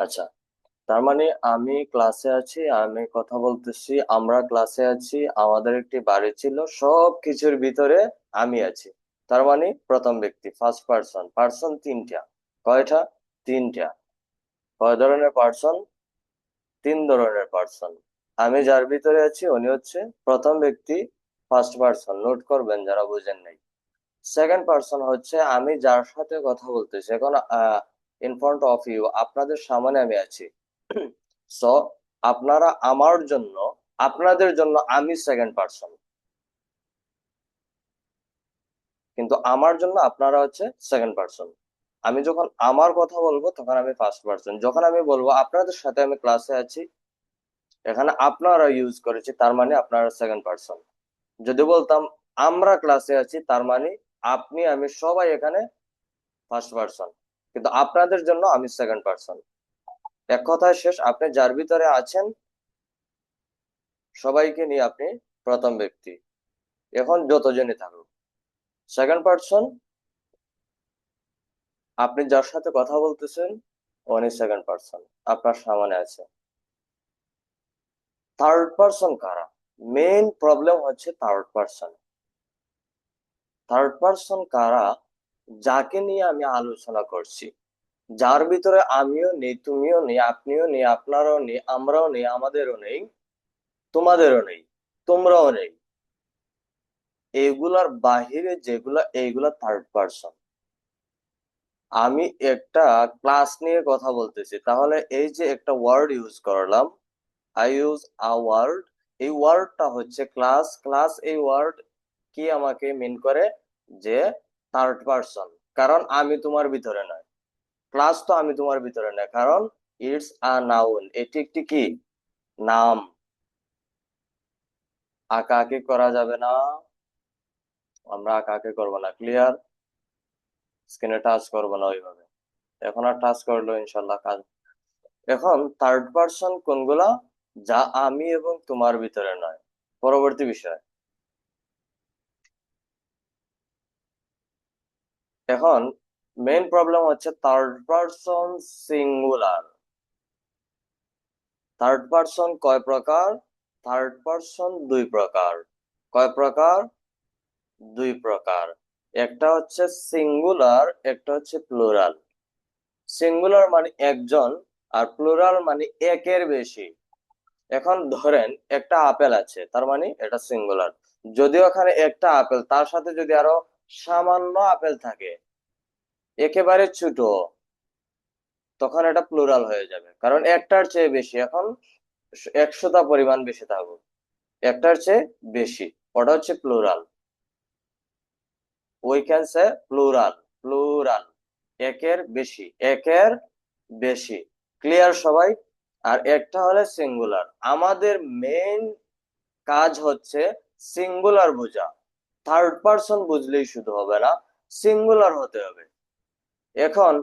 আচ্ছা, তার মানে আমি ক্লাসে আছি, আমি কথা বলতেছি, আমরা ক্লাসে আছি, আমাদের একটি বাড়ি ছিল, সব কিছুর ভিতরে আমি আছি। তার মানে প্রথম ব্যক্তি, ফার্স্ট পার্সন। পার্সন তিনটা। কয়টা? তিনটা। কয় ধরনের পার্সন? তিন ধরনের পার্সন। আমি যার ভিতরে আছি উনি হচ্ছে প্রথম ব্যক্তি, ফার্স্ট পার্সন। নোট করবেন যারা বুঝেন নাই। সেকেন্ড পার্সন হচ্ছে আমি যার সাথে কথা বলতেছি এখন, ইন ফ্রন্ট অফ ইউ, আপনাদের সামনে আমি আছি। সো আপনারা আমার জন্য, আপনাদের জন্য আমি সেকেন্ড পার্সন, কিন্তু আমার জন্য আপনারা হচ্ছে সেকেন্ড পার্সন। আমি যখন আমার কথা বলবো তখন আমি ফার্স্ট পার্সন। যখন আমি বলবো আপনাদের সাথে আমি ক্লাসে আছি, এখানে আপনারা ইউজ করেছি, তার মানে আপনারা সেকেন্ড পার্সন। যদি বলতাম আমরা ক্লাসে আছি, তার মানে আপনি আমি সবাই এখানে ফার্স্ট পার্সন, কিন্তু আপনাদের জন্য আমি সেকেন্ড পার্সন। এক কথায় শেষ, আপনি যার ভিতরে আছেন সবাইকে নিয়ে আপনি প্রথম ব্যক্তি। এখন যতজনই থাকুক, সেকেন্ড পার্সন আপনি যার সাথে কথা বলতেছেন উনি সেকেন্ড পার্সন, আপনার সামনে আছে। থার্ড পার্সন কারা? মেইন প্রবলেম হচ্ছে থার্ড পার্সন। থার্ড পার্সন কারা? যাকে নিয়ে আমি আলোচনা করছি, যার ভিতরে আমিও নেই, তুমিও নেই, আপনিও নেই, আপনারও নেই, আমরাও নেই, আমাদেরও নেই, তোমাদেরও নেই, তোমরাও নেই। এগুলার বাহিরে যেগুলা, এইগুলা থার্ড পার্সন। আমি একটা ক্লাস নিয়ে কথা বলতেছি, তাহলে এই যে একটা ওয়ার্ড ইউজ করলাম, আই ইউজ আ ওয়ার্ড, এই ওয়ার্ডটা হচ্ছে ক্লাস। ক্লাস এই ওয়ার্ড কি আমাকে মিন করে? যে থার্ড পার্সন। কারণ আমি তোমার ভিতরে নয়, ক্লাস তো আমি তোমার ভিতরে নয়, কারণ ইটস আ নাউন, এটি একটি কি? নাম। আঁকাআঁকি করা যাবে না, আমরা আঁকাআঁকি করবো না, ক্লিয়ার? স্ক্রিনে টাচ করবো না ওইভাবে। এখন আর টাচ করলো ইনশাল্লাহ কাজ। এখন থার্ড পার্সন কোনগুলা? যা আমি এবং তোমার ভিতরে নয়। পরবর্তী বিষয়। এখন মেইন প্রবলেম হচ্ছে third person singular. Third person কয় প্রকার? থার্ড পার্সন দুই প্রকার। কয় প্রকার? দুই প্রকার। একটা হচ্ছে সিঙ্গুলার, একটা হচ্ছে প্লুরাল। সিঙ্গুলার মানে একজন, আর প্লুরাল মানে একের বেশি। এখন ধরেন একটা আপেল আছে, তার মানে এটা সিঙ্গুলার। যদিও এখানে একটা আপেল, তার সাথে যদি আরো সামান্য আপেল থাকে, একেবারে ছোট, তখন এটা প্লুরাল হয়ে যাবে, কারণ একটার চেয়ে বেশি। এখন 100টা পরিমাণ বেশি থাকবে, একটার চেয়ে বেশি, ওটা হচ্ছে plural. We can say plural. Plural একের বেশি, একের বেশি। ক্লিয়ার সবাই? আর একটা হলে সিঙ্গুলার। আমাদের মেইন কাজ হচ্ছে সিঙ্গুলার বোঝা। থার্ড পার্সন বুঝলেই শুধু হবে না, সিঙ্গুলার হতে হবে। এখন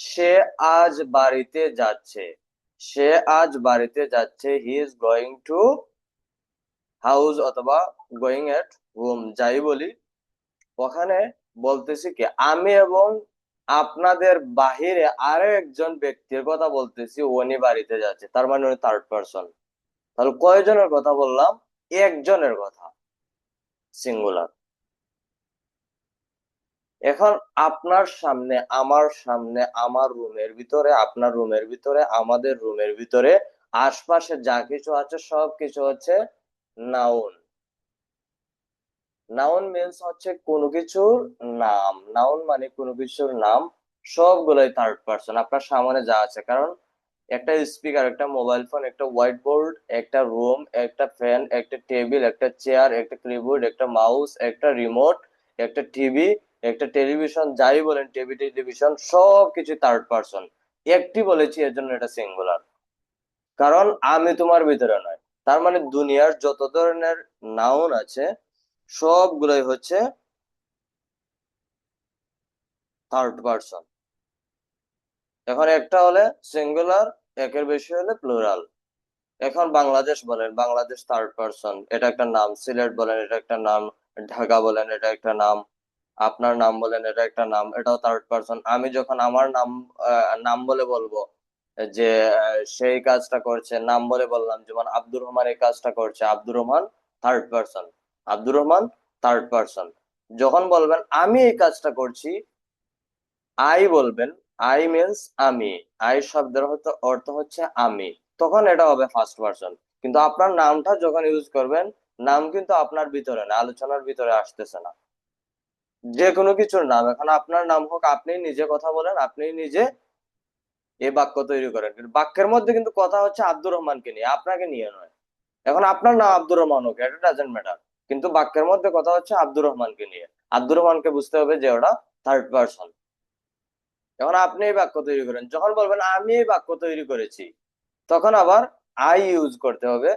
সে আজ বাড়িতে যাচ্ছে, সে আজ বাড়িতে যাচ্ছে, he is going to house অথবা গোয়িং এট হোম, যাই বলি। ওখানে বলতেছি কি, আমি এবং আপনাদের বাহিরে আরো একজন ব্যক্তির কথা বলতেছি, উনি বাড়িতে যাচ্ছে, তার মানে উনি থার্ড পার্সন। তাহলে কয়জনের কথা বললাম? একজনের কথা, সিঙ্গুলার। এখন আপনার সামনে, আমার সামনে, আমার রুমের ভিতরে, আপনার রুমের ভিতরে, আমাদের রুমের ভিতরে, আশপাশে যা কিছু আছে সব কিছু হচ্ছে নাউন। নাউন মিন্স হচ্ছে কোনো কিছুর নাম। নাউন মানে কোনো কিছুর নাম। সবগুলোই থার্ড পার্সন আপনার সামনে যা আছে। কারণ একটা স্পিকার, একটা মোবাইল ফোন, একটা হোয়াইট বোর্ড, একটা রুম, একটা ফ্যান, একটা টেবিল, একটা চেয়ার, একটা কিবোর্ড, একটা মাউস, একটা রিমোট, একটা টিভি, একটা টেলিভিশন, যাই বলেন, টিভি, টেলিভিশন, সব কিছু থার্ড পার্সন। একটি বলেছি এর জন্য এটা সিঙ্গুলার, কারণ আমি তোমার ভিতরে নয়। তার মানে দুনিয়ার যত ধরনের নাউন আছে সবগুলোই হচ্ছে থার্ড পার্সন। এখন একটা হলে সিঙ্গুলার, একের বেশি হলে প্লুরাল। এখন বাংলাদেশ বলেন, বাংলাদেশ থার্ড পার্সন, এটা একটা নাম। সিলেট বলেন, এটা একটা নাম। ঢাকা বলেন, এটা একটা নাম। আপনার নাম বলেন, এটা একটা নাম, এটাও থার্ড পার্সন। আমি যখন আমার নাম নাম বলে বলবো, যে সেই কাজটা করছে, নাম বলে বললাম, যেমন আব্দুর রহমান এই কাজটা করছে, Abdur Rahman third person, Abdur Rahman third person. যখন বলবেন আমি এই কাজটা করছি, আই বলবেন, আই মিনস আমি, আই শব্দের অর্থ হচ্ছে আমি, তখন এটা হবে ফার্স্ট পারসন। কিন্তু আপনার নামটা যখন ইউজ করবেন, নাম কিন্তু আপনার ভিতরে না, আলোচনার ভিতরে আসতেছে না। যে কোনো কিছুর নাম, এখন আপনার নাম হোক, আপনি নিজে কথা বলেন, আপনি নিজে এই বাক্য তৈরি করেন, কিন্তু বাক্যের মধ্যে কিন্তু কথা হচ্ছে আব্দুর রহমানকে নিয়ে, আপনাকে নিয়ে নয়। এখন আপনার নাম আব্দুর রহমান হোক, এটা ডাজেন্ট ম্যাটার, কিন্তু বাক্যের মধ্যে কথা হচ্ছে আব্দুর রহমানকে নিয়ে। আব্দুর রহমানকে বুঝতে হবে যে ওটা থার্ড পারসন। এখন আপনি এই বাক্য তৈরি করেন, যখন বলবেন আমি এই বাক্য তৈরি করেছি, তখন আবার আই ইউজ করতে হবে,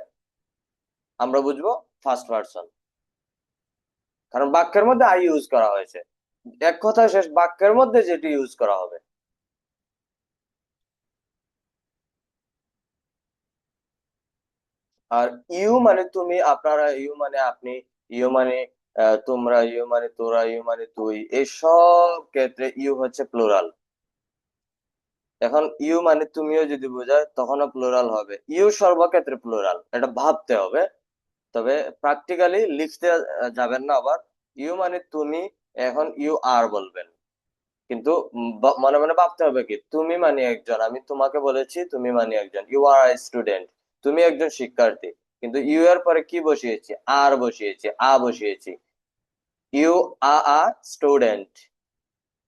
আমরা বুঝবো ফার্স্ট পারসন, কারণ বাক্যের মধ্যে আই ইউজ করা হয়েছে। এক কথা শেষ, বাক্যের মধ্যে যেটি ইউজ করা হবে। আর ইউ মানে তুমি, আপনারা, ইউ মানে আপনি, ইউ মানে তোমরা, ইউ মানে তোরা, ইউ মানে তুই, এই সব ক্ষেত্রে ইউ হচ্ছে প্লুরাল। এখন ইউ মানে তুমিও যদি বোঝায় তখনও প্লুরাল হবে, ইউ সর্বক্ষেত্রে প্লুরাল, এটা ভাবতে হবে। তবে প্র্যাকটিক্যালি লিখতে যাবেন না আবার। ইউ মানে তুমি, এখন ইউ আর বলবেন, কিন্তু মনে মনে ভাবতে হবে কি, তুমি মানে একজন, আমি তোমাকে বলেছি তুমি মানে একজন, ইউ আর স্টুডেন্ট, তুমি একজন শিক্ষার্থী, কিন্তু ইউ এর পরে কি বসিয়েছি, আর বসিয়েছি, আ বসিয়েছি, ইউ আ স্টুডেন্ট।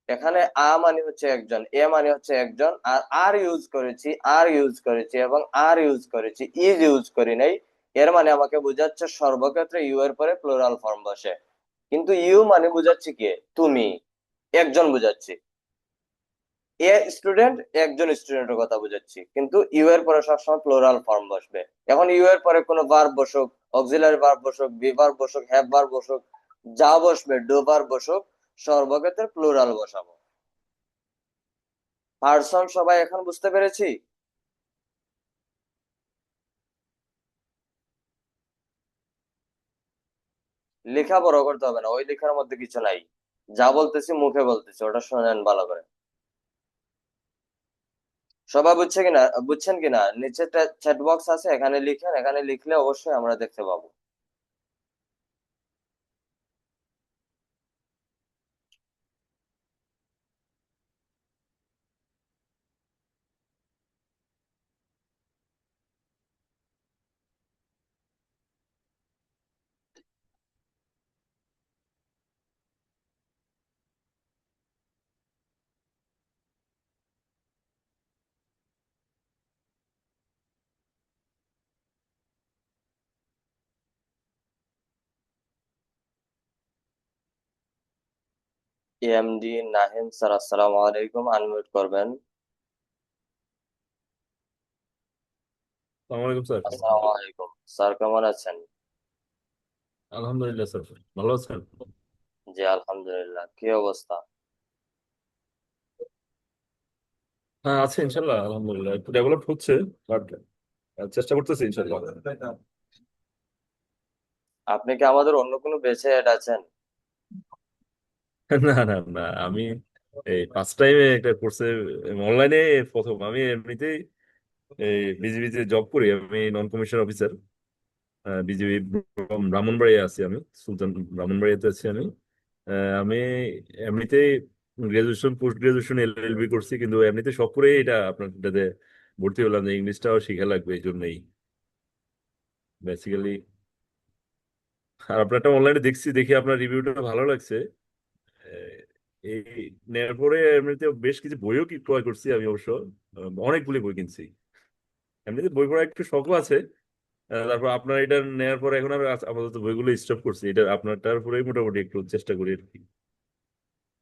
এখানে আ মানে হচ্ছে একজন, এ মানে হচ্ছে একজন, আর আর ইউজ করেছি, আর ইউজ করেছি এবং আর ইউজ করেছি, ইজ ইউজ করি নাই। এর মানে আমাকে বোঝাচ্ছে সর্বক্ষেত্রে ইউ এর পরে প্লুরাল ফর্ম বসে, কিন্তু ইউ মানে বোঝাচ্ছি কে, তুমি, একজন বোঝাচ্ছি। এ স্টুডেন্ট, একজন স্টুডেন্টের কথা বোঝাচ্ছি, কিন্তু ইউ এর পরে সবসময় প্লুরাল ফর্ম বসবে। এখন ইউ এর পরে কোনো ভার্ব বসুক, অক্সিলারি ভার্ব বসুক, বি ভার্ব বসুক, হ্যাভ ভার্ব বসুক, যা বসবে, ডু ভার্ব বসুক, সর্বক্ষেত্রে প্লুরাল বসাবো। পার্সন সবাই এখন বুঝতে পেরেছি? লেখা বড় করতে হবে না, ওই লেখার মধ্যে কিছু নাই, যা বলতেছি মুখে বলতেছি, ওটা শুনেন ভালো করে। সবাই বুঝছে কিনা, বুঝছেন কিনা? নিচে চ্যাট বক্স আছে, এখানে লিখেন, এখানে লিখলে অবশ্যই আমরা দেখতে পাবো। এমডি নাহিম স্যার, আসসালামু আলাইকুম, আনমিউট করবেন। আসসালামু আলাইকুম স্যার। আসসালামু আলাইকুম স্যার, কেমন আছেন? আলহামদুলিল্লাহ স্যার, ভালো আছেন? জি আলহামদুলিল্লাহ, কি অবস্থা? হ্যাঁ, আছে ইনশাল্লাহ, আলহামদুলিল্লাহ একটু ডেভেলপ হচ্ছে, বাট চেষ্টা করতেছি ইনশাল্লাহ। আপনি কি আমাদের অন্য কোনো বেঁচে অ্যাড আছেন? না না না, আমি এই ফার্স্ট টাইমে একটা কোর্সে অনলাইনে প্রথম। আমি এমনিতেই এই বিজিবিতে জব করি, আমি নন কমিশন অফিসার। বিজিবি ব্রাহ্মণবাড়িয়া আছি আমি, সুলতান ব্রাহ্মণবাড়িয়াতে আছি আমি। আমি এমনিতেই গ্রাজুয়েশন, পোস্ট গ্রাজুয়েশন, এলএলবি করছি, কিন্তু এমনিতে সব করে এটা আপনার এটাতে ভর্তি হলাম যে ইংলিশটাও শিখা লাগবে এই জন্যই বেসিক্যালি। আর আপনারটা অনলাইনে দেখছি, দেখে আপনার রিভিউটা ভালো লাগছে। আহ, এই নেওয়ার পরে এমনিতে বেশ কিছু বইও কি ক্রয় করছি আমি অবশ্য, অনেকগুলি বই কিনছি। এমনিতে বই পড়া একটু শখও আছে। তারপর আপনার এটা নেওয়ার পরে এখন আমি আপাতত বইগুলো স্টপ করছি, এটা আপনারটার পরেই মোটামুটি একটু চেষ্টা করি আর কি।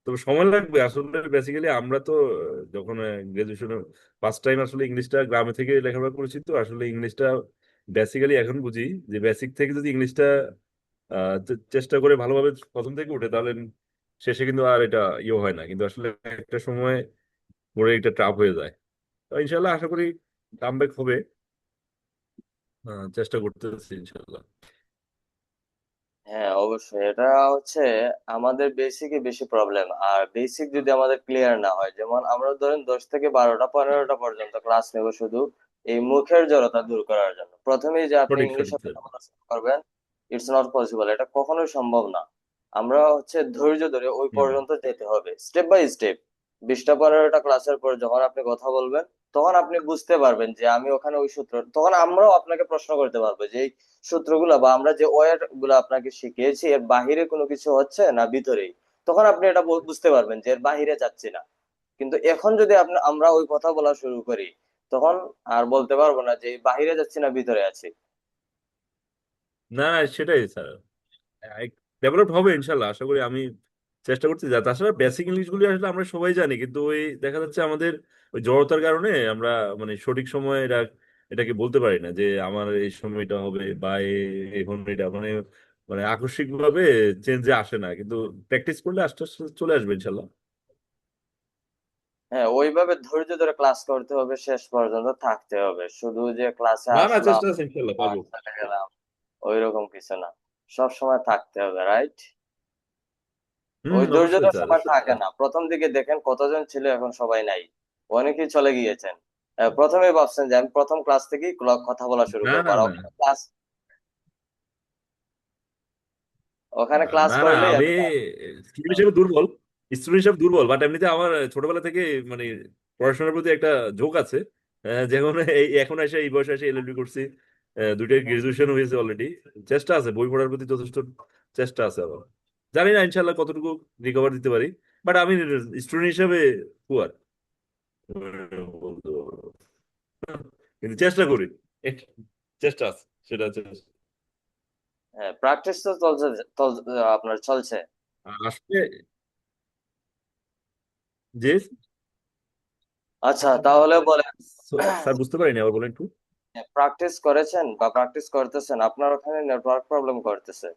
তবে সময় লাগবে আসলে, বেসিক্যালি আমরা তো যখন গ্রাজুয়েশনে ফার্স্ট টাইম আসলে ইংলিশটা গ্রামে থেকে লেখাপড়া করেছি, তো আসলে ইংলিশটা বেসিক্যালি এখন বুঝি যে বেসিক থেকে যদি ইংলিশটা চেষ্টা করে ভালোভাবে প্রথম থেকে উঠে, তাহলে শেষে কিন্তু আর এটা ইয়ে হয় না, কিন্তু আসলে একটা সময় পরে এটা টাফ হয়ে যায়। তো ইনশাল্লাহ আশা করি কামব্যাক হবে। চেষ্টা করতেছি ইনশাল্লাহ। হ্যাঁ, অবশ্যই এটা হচ্ছে আমাদের বেসিকই বেশি প্রবলেম। আর বেসিক যদি আমাদের ক্লিয়ার না হয়, যেমন আমরা ধরেন 10 থেকে 12টা 15টা পর্যন্ত ক্লাস নেব শুধু এই মুখের জড়তা দূর করার জন্য, প্রথমেই যে আপনি সঠিক ইংলিশে সঠিক স্যার। কথা বলা শুরু করবেন, ইটস নট পসিবল, এটা কখনোই সম্ভব না। আমরা হচ্ছে ধৈর্য ধরে ওই হুম। পর্যন্ত যেতে হবে, স্টেপ বাই স্টেপ। 20টা 15টা ক্লাসের পর যখন আপনি কথা বলবেন, তখন আপনি বুঝতে পারবেন যে আমি ওখানে ওই সূত্র, তখন আমরাও আপনাকে প্রশ্ন করতে পারবো যে সূত্রগুলা বা আমরা যে ওয়ার্ড গুলা আপনাকে শিখিয়েছি এর বাহিরে কোনো কিছু হচ্ছে না ভিতরেই, তখন আপনি এটা বুঝতে পারবেন যে এর বাহিরে যাচ্ছি না। কিন্তু এখন যদি আমরা ওই কথা বলা শুরু করি, তখন আর বলতে পারবো না যে বাহিরে যাচ্ছি না ভিতরে আছি। না না, সেটাই স্যার, ডেভেলপ হবে ইনশাল্লাহ আশা করি। আমি চেষ্টা করছি যা, তাছাড়া বেসিক ইংলিশ গুলি আসলে আমরা সবাই জানি, কিন্তু ওই দেখা যাচ্ছে আমাদের ওই জড়তার কারণে আমরা মানে সঠিক সময় এটাকে বলতে পারি না যে আমার এই সময়টা হবে বা এখন এটা মানে মানে আকস্মিক ভাবে চেঞ্জে আসে না, কিন্তু প্র্যাকটিস করলে আস্তে আস্তে চলে আসবে ইনশাল্লাহ। হ্যাঁ, ওইভাবে ধৈর্য ধরে ক্লাস করতে হবে, শেষ পর্যন্ত থাকতে হবে, শুধু যে ক্লাসে না না, আসলাম চেষ্টা আছে ইনশাল্লাহ আর পারবো। চলে গেলাম ওই রকম কিছু না। সব সময় থাকতে হবে, রাইট? হুম, ওই ধৈর্য অবশ্যই তো স্যার। সবার থাকে না, প্রথম দিকে দেখেন কতজন ছিল, এখন সবাই নাই, অনেকেই চলে গিয়েছেন। প্রথমে ভাবছেন যে আমি প্রথম ক্লাস থেকেই কথা বলা শুরু না করবো, না আর না ওখানে ক্লাস না না, করলেই আমি আমি স্টুডেন্ট হিসেবে দুর্বল, স্টুডেন্ট হিসেবে দুর্বল, বাট এমনিতে আমার ছোটবেলা থেকে মানে পড়াশোনার প্রতি একটা ঝোঁক আছে। যেমন এই এখন এসে এই বয়সে এসে এলএলবি করছি, দুইটাই গ্রাজুয়েশন হয়েছে অলরেডি। চেষ্টা আছে, বই পড়ার প্রতি যথেষ্ট চেষ্টা আছে আমার। জানি না ইনশাল্লাহ কতটুকু রিকভার দিতে পারি, বাট আমি স্টুডেন্ট হিসেবে পুয়ার কিন্তু চেষ্টা করি, এক- চেষ্টা আছে, সেটা হচ্ছে প্র্যাকটিস তো চলছে, আপনার চলছে। আসলে যে আচ্ছা, তাহলে বলেন, স্যার বুঝতে পারিনি, আবার বলেন একটু। প্র্যাকটিস করেছেন বা প্র্যাকটিস করতেছেন, আপনার ওখানে নেটওয়ার্ক প্রবলেম করতেছে।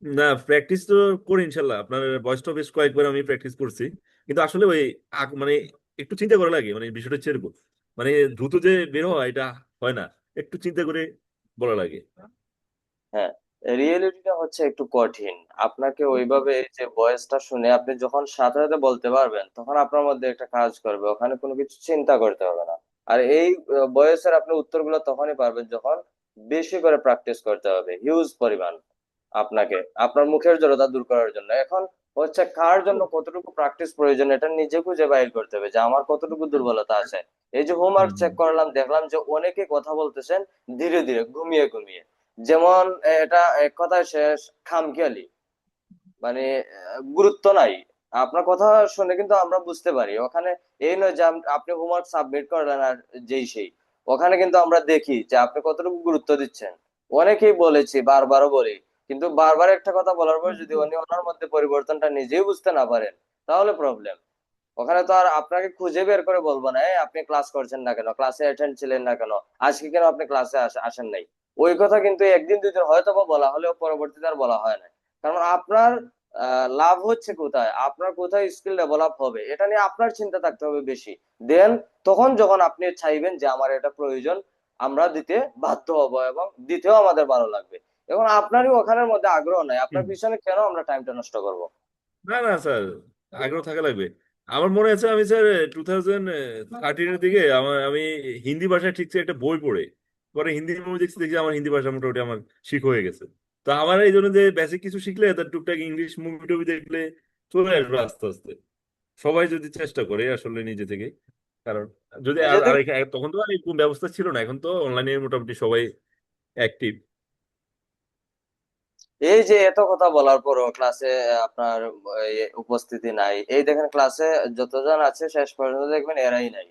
না, প্র্যাকটিস তো করি ইনশাল্লাহ, আপনার ভয়েসটা বেশ কয়েকবার আমি প্র্যাকটিস করছি, কিন্তু আসলে ওই মানে একটু চিন্তা করা লাগে, মানে বিষয়টা হচ্ছে এরকম, মানে দ্রুত যে বের হয় এটা হয় না, একটু চিন্তা করে বলা লাগে। হ্যাঁ, রিয়েলিটিটা হচ্ছে একটু কঠিন। আপনাকে ওইভাবে এই যে ভয়েসটা শুনে আপনি যখন সাথে সাথে বলতে পারবেন, তখন আপনার মধ্যে একটা কাজ করবে, ওখানে কোনো কিছু চিন্তা করতে হবে না। আর এই ভয়েসের আপনি উত্তরগুলো তখনই পারবেন যখন বেশি করে প্র্যাকটিস করতে হবে, হিউজ পরিমাণ। আপনাকে আপনার মুখের জড়তা দূর করার জন্য এখন হচ্ছে কার জন্য কতটুকু প্র্যাকটিস প্রয়োজন, এটা নিজে খুঁজে বাইর করতে হবে যে আমার কতটুকু দুর্বলতা আছে। এই যে হোমওয়ার্ক হুম চেক করলাম, দেখলাম যে অনেকে কথা বলতেছেন ধীরে ধীরে, ঘুমিয়ে ঘুমিয়ে। যেমন এটা এক কথায় শেষ, খামখেয়ালি, মানে গুরুত্ব নাই। আপনার কথা শুনে কিন্তু আমরা বুঝতে পারি ওখানে, এই নয় যে আপনি হোমওয়ার্ক সাবমিট করলেন আর যেই সেই, ওখানে কিন্তু আমরা দেখি যে আপনি কতটুকু গুরুত্ব দিচ্ছেন। অনেকেই বলেছি, বারবারও বলি, কিন্তু বারবার একটা কথা বলার পর যদি উনি ওনার মধ্যে পরিবর্তনটা নিজেই বুঝতে না পারেন, তাহলে প্রবলেম। ওখানে তো আর আপনাকে খুঁজে বের করে বলবো না, "এই, আপনি ক্লাস করছেন না কেন, ক্লাসে অ্যাটেন্ড ছিলেন না কেন, আজকে কেন আপনি ক্লাসে আসেন নাই?" ওই কথা কিন্তু একদিন দুদিন হয়তো বা বলা হলেও পরবর্তীতে আর বলা হয় না। কারণ আপনার লাভ হচ্ছে কোথায়, আপনার কোথায় স্কিল ডেভেলপ হবে, এটা নিয়ে আপনার চিন্তা থাকতে হবে বেশি। দেন তখন যখন আপনি চাইবেন যে আমার এটা প্রয়োজন, আমরা দিতে বাধ্য হব এবং দিতেও আমাদের ভালো লাগবে। এবং আপনারই ওখানের মধ্যে আগ্রহ নাই, আপনার হুম। পিছনে কেন আমরা টাইমটা নষ্ট করব? না না স্যার, আগ্রহ থাকা লাগবে। আমার মনে আছে আমি স্যার 2013-এর দিকে আমি হিন্দি ভাষায় ঠিকছে একটা বই পড়ে পরে হিন্দি মুভি দেখছি, দেখি আমার হিন্দি ভাষা মোটামুটি আমার শিখ হয়ে গেছে। তো আমার এই জন্য যে বেসিক কিছু শিখলে তার টুকটাক ইংলিশ মুভি টুভি দেখলে চলে আসবে আস্তে আস্তে, সবাই যদি চেষ্টা করে আসলে নিজে থেকে। কারণ যদি নিজে থেকে। তখন তো আর এরকম ব্যবস্থা ছিল না, এখন তো অনলাইনে মোটামুটি সবাই অ্যাক্টিভ। এই যে এত কথা বলার পরও ক্লাসে আপনার উপস্থিতি নাই, এই দেখেন ক্লাসে যতজন আছে শেষ পর্যন্ত দেখবেন এরাই নাই।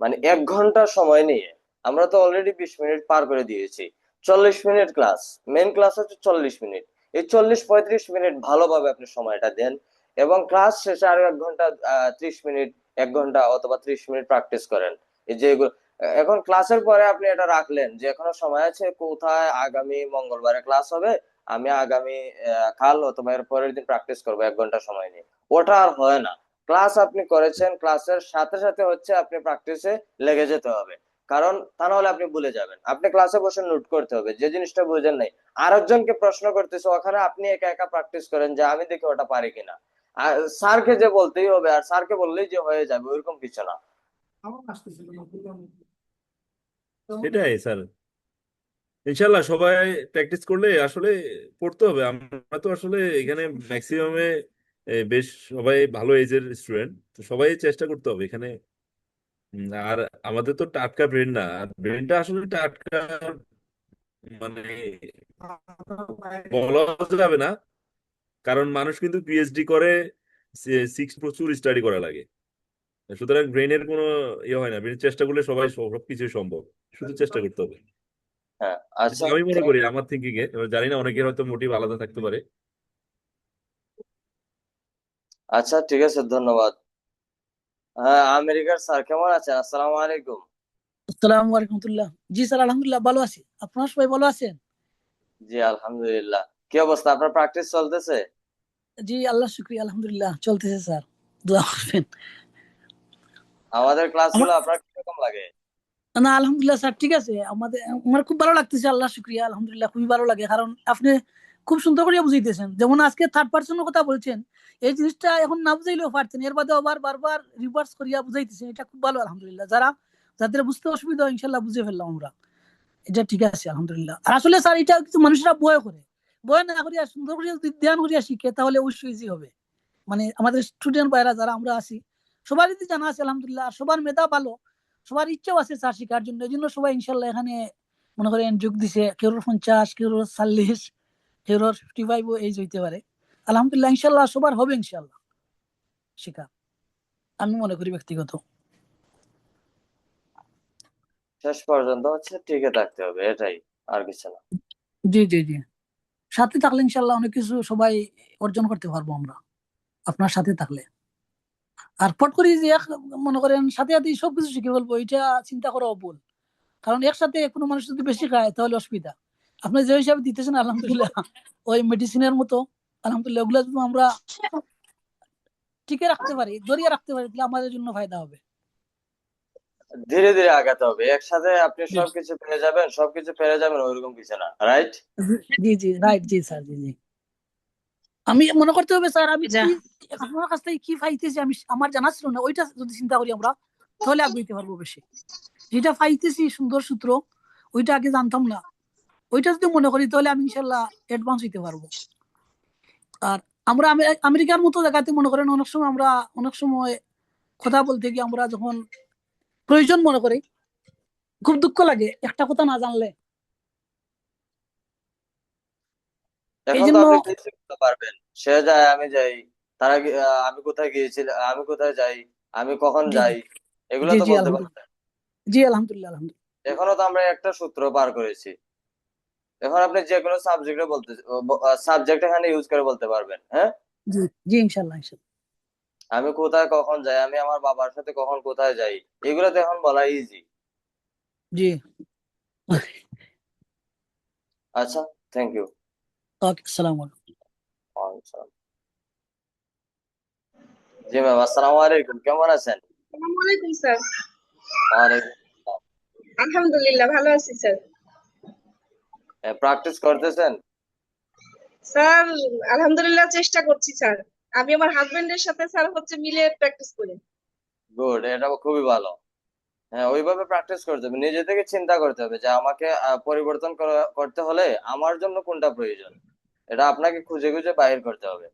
মানে 1 ঘন্টা সময় নিয়ে আমরা তো অলরেডি 20 মিনিট পার করে দিয়েছি। 40 মিনিট ক্লাস, মেন ক্লাস হচ্ছে 40 মিনিট। এই 40 35 মিনিট ভালোভাবে আপনি সময়টা দেন, এবং ক্লাস শেষে আরো 1 ঘন্টা 30 মিনিট, 1 ঘন্টা অথবা 30 মিনিট প্র্যাকটিস করেন। এই যে এখন ক্লাসের পরে আপনি এটা রাখলেন যে এখনো সময় আছে, কোথায় আগামী মঙ্গলবারে ক্লাস হবে, আমি আগামী কাল অথবা এর পরের দিন প্র্যাকটিস করবো 1 ঘন্টা সময় নিয়ে। ওটা আর হয় না। ক্লাস আপনি করেছেন, ক্লাসের সাথে সাথে হচ্ছে আপনি প্র্যাকটিসে লেগে যেতে হবে। কারণ তা না হলে আপনি ভুলে যাবেন। আপনি ক্লাসে বসে নোট করতে হবে, যে জিনিসটা বুঝেন নাই আরেকজনকে প্রশ্ন করতেছে, ওখানে আপনি একা একা প্র্যাকটিস করেন যে আমি দেখি ওটা পারি কিনা। আর স্যারকে যে বলতেই হবে আর স্যারকে বললেই যে হয়ে যাবে ওইরকম কিছু না। সেটাই স্যার, ইনশাল্লাহ সবাই প্র্যাকটিস করলে আসলে পড়তে হবে। আমরা তো আসলে এখানে ম্যাক্সিমামে বেশ সবাই ভালো এজের স্টুডেন্ট, তো সবাই চেষ্টা করতে হবে এখানে। আর আমাদের তো টাটকা ব্রেন না, আর ব্রেনটা আসলে টাটকা মানে বলা যাবে না, কারণ মানুষ কিন্তু পিএইচডি করে, সিক্স প্রচুর স্টাডি করা লাগে। সুতরাং ব্রেনের কোনো ইয়ে হয় না, ব্রেন চেষ্টা করলে সবাই সবকিছু সম্ভব, শুধু চেষ্টা করতে হবে। হ্যাঁ, যেটা আচ্ছা। আমি মনে করি আমার থিঙ্কিং এ, এবার জানি না অনেকের হয়তো মোটিভ আলাদা থাকতে পারে। আচ্ছা, ঠিক আছে, ধন্যবাদ। হ্যাঁ, আমেরিকার স্যার কেমন আছেন? আসসালামু আলাইকুম। আসসালামু আলাইকুমতুল্লাহ। জি স্যার, আলহামদুলিল্লাহ ভালো আছি। আপনারা সবাই ভালো আছেন? জি, আলহামদুলিল্লাহ। কি অবস্থা, আপনার প্র্যাকটিস চলতেছে? জি, আল্লাহ শুক্রিয়া, আলহামদুলিল্লাহ চলতেছে স্যার, দোয়া করবেন। আমাদের ক্লাসগুলো আমার আপনার কিরকম লাগে? না, আলহামদুলিল্লাহ স্যার ঠিক আছে। আমার খুব ভালো লাগতেছে, আল্লাহ শুক্রিয়া, আলহামদুলিল্লাহ খুবই ভালো লাগে। কারণ আপনি খুব সুন্দর করে বুঝাইতেছেন, যেমন আজকে থার্ড পার্সনের কথা বলছেন, এই জিনিসটা এখন না বুঝাইলেও পারছেন, এর বাদে আবার বারবার রিভার্স করিয়া বুঝাইতেছেন, এটা খুব ভালো আলহামদুলিল্লাহ। যাদের বুঝতে অসুবিধা হয় ইনশাল্লাহ বুঝে ফেললাম আমরা, এটা ঠিক আছে আলহামদুলিল্লাহ। আর আসলে স্যার এটা কিছু মানুষরা ভয় করে, ভয় না করিয়া সুন্দর করে যদি ধ্যান করিয়া শিখে তাহলে অবশ্যই ইজি হবে। মানে আমাদের স্টুডেন্ট ভাইরা যারা আমরা আছি, সবার যদি জানা আছে আলহামদুলিল্লাহ, আর সবার মেধা ভালো, সবার ইচ্ছাও আছে চা শেখার জন্য, এই জন্য সবাই ইনশাল্লাহ এখানে মনে করেন যোগ দিছে। কেউ 50, কেউ 40, কেউ 55 এই হইতে পারে। আলহামদুলিল্লাহ ইনশাল্লাহ সবার হবে ইনশাল্লাহ শেখা, আমি মনে করি ব্যক্তিগত। শেষ পর্যন্ত হচ্ছে টিকে থাকতে হবে, এটাই, আর কিছু না। জি জি জি, সাথে থাকলে ইনশাল্লাহ অনেক কিছু সবাই অর্জন করতে পারবো আমরা, আপনার সাথে থাকলে। আর ফট করে যে মনে করেন সাথে সাথে সবকিছু শিখে ফেলবো, এটা চিন্তা করাও ভুল। কারণ একসাথে কোনো মানুষ যদি বেশি খায় তাহলে অসুবিধা। আপনি যে হিসাবে দিতেছেন আলহামদুলিল্লাহ, ওই মেডিসিনের মতো, আলহামদুলিল্লাহ ওগুলো যদি আমরা টিকে রাখতে পারি, ধরিয়ে রাখতে পারি, তাহলে আমাদের জন্য ফায়দা হবে। ধীরে ধীরে আগাতে হবে, একসাথে আপনি জি সবকিছু পেরে যাবেন ওইরকম কিছু না, রাইট? জি জি, রাইট, জি স্যার, জি জি। আমি মনে করতে হবে স্যার, আমি যা কি আপনার কাছ থেকে কি পাইতেছি আমি, আমার জানা ছিল না, ওইটা যদি চিন্তা করি আমরা তাহলে আগাইতে পারবো বেশি। যেটা পাইতেছি সুন্দর সূত্র, ওইটা আগে জানতাম না, ওইটা যদি মনে করি তাহলে আমি ইনশাল্লাহ অ্যাডভান্স হইতে পারবো। আর আমরা আমেরিকার মতো জায়গাতে মনে করেন অনেক সময় কথা বলতে গিয়ে আমরা যখন প্রয়োজন মনে করি, খুব দুঃখ লাগে একটা কথা না জানলে। এই এখন তো জন্য আপনি কিছু করতে পারবেন। সে যায়, আমি যাই, আমি কোথায় গিয়েছিলাম, আমি কোথায় যাই, আমি কখন জি জি যাই, এগুলো জি তো জি, বলতে আলহামদুলিল্লাহ, পারবেন। জি আলহামদুলিল্লাহ, আলহামদুলিল্লাহ। এখনো তো আমরা একটা সূত্র পার করেছি। এখন আপনি যে কোনো সাবজেক্ট এখানে ইউজ করে বলতে পারবেন, হ্যাঁ। জি জি, ইনশাল্লাহ ইনশাল্লাহ। আমি কোথায় কখন যাই, আমি আমার বাবার সাথে কখন কোথায় যাই, এগুলো তো এখন বলা ইজি। জি, আচ্ছা, থ্যাংক ইউ। ওকে, আসসালামু আলাইকুম। জি ম্যাম, আসসালামু আলাইকুম, কেমন আছেন? আসসালামু আলাইকুম স্যার। ওয়ালাইকুম আসসালাম। আলহামদুলিল্লাহ ভালো আছি স্যার। প্র্যাকটিস করতেছেন? স্যার আলহামদুলিল্লাহ চেষ্টা করছি স্যার। আমি আমার হাজবেন্ডের সাথে স্যার হচ্ছে মিলে প্র্যাকটিস করি। গুড, এটা খুবই ভালো। হ্যাঁ, ওইভাবে প্র্যাকটিস করতে হবে, নিজে থেকে চিন্তা করতে হবে যে আমাকে পরিবর্তন করতে হলে আমার জন্য কোনটা প্রয়োজন, এটা আপনাকে খুঁজে খুঁজে বাইর করতে হবে।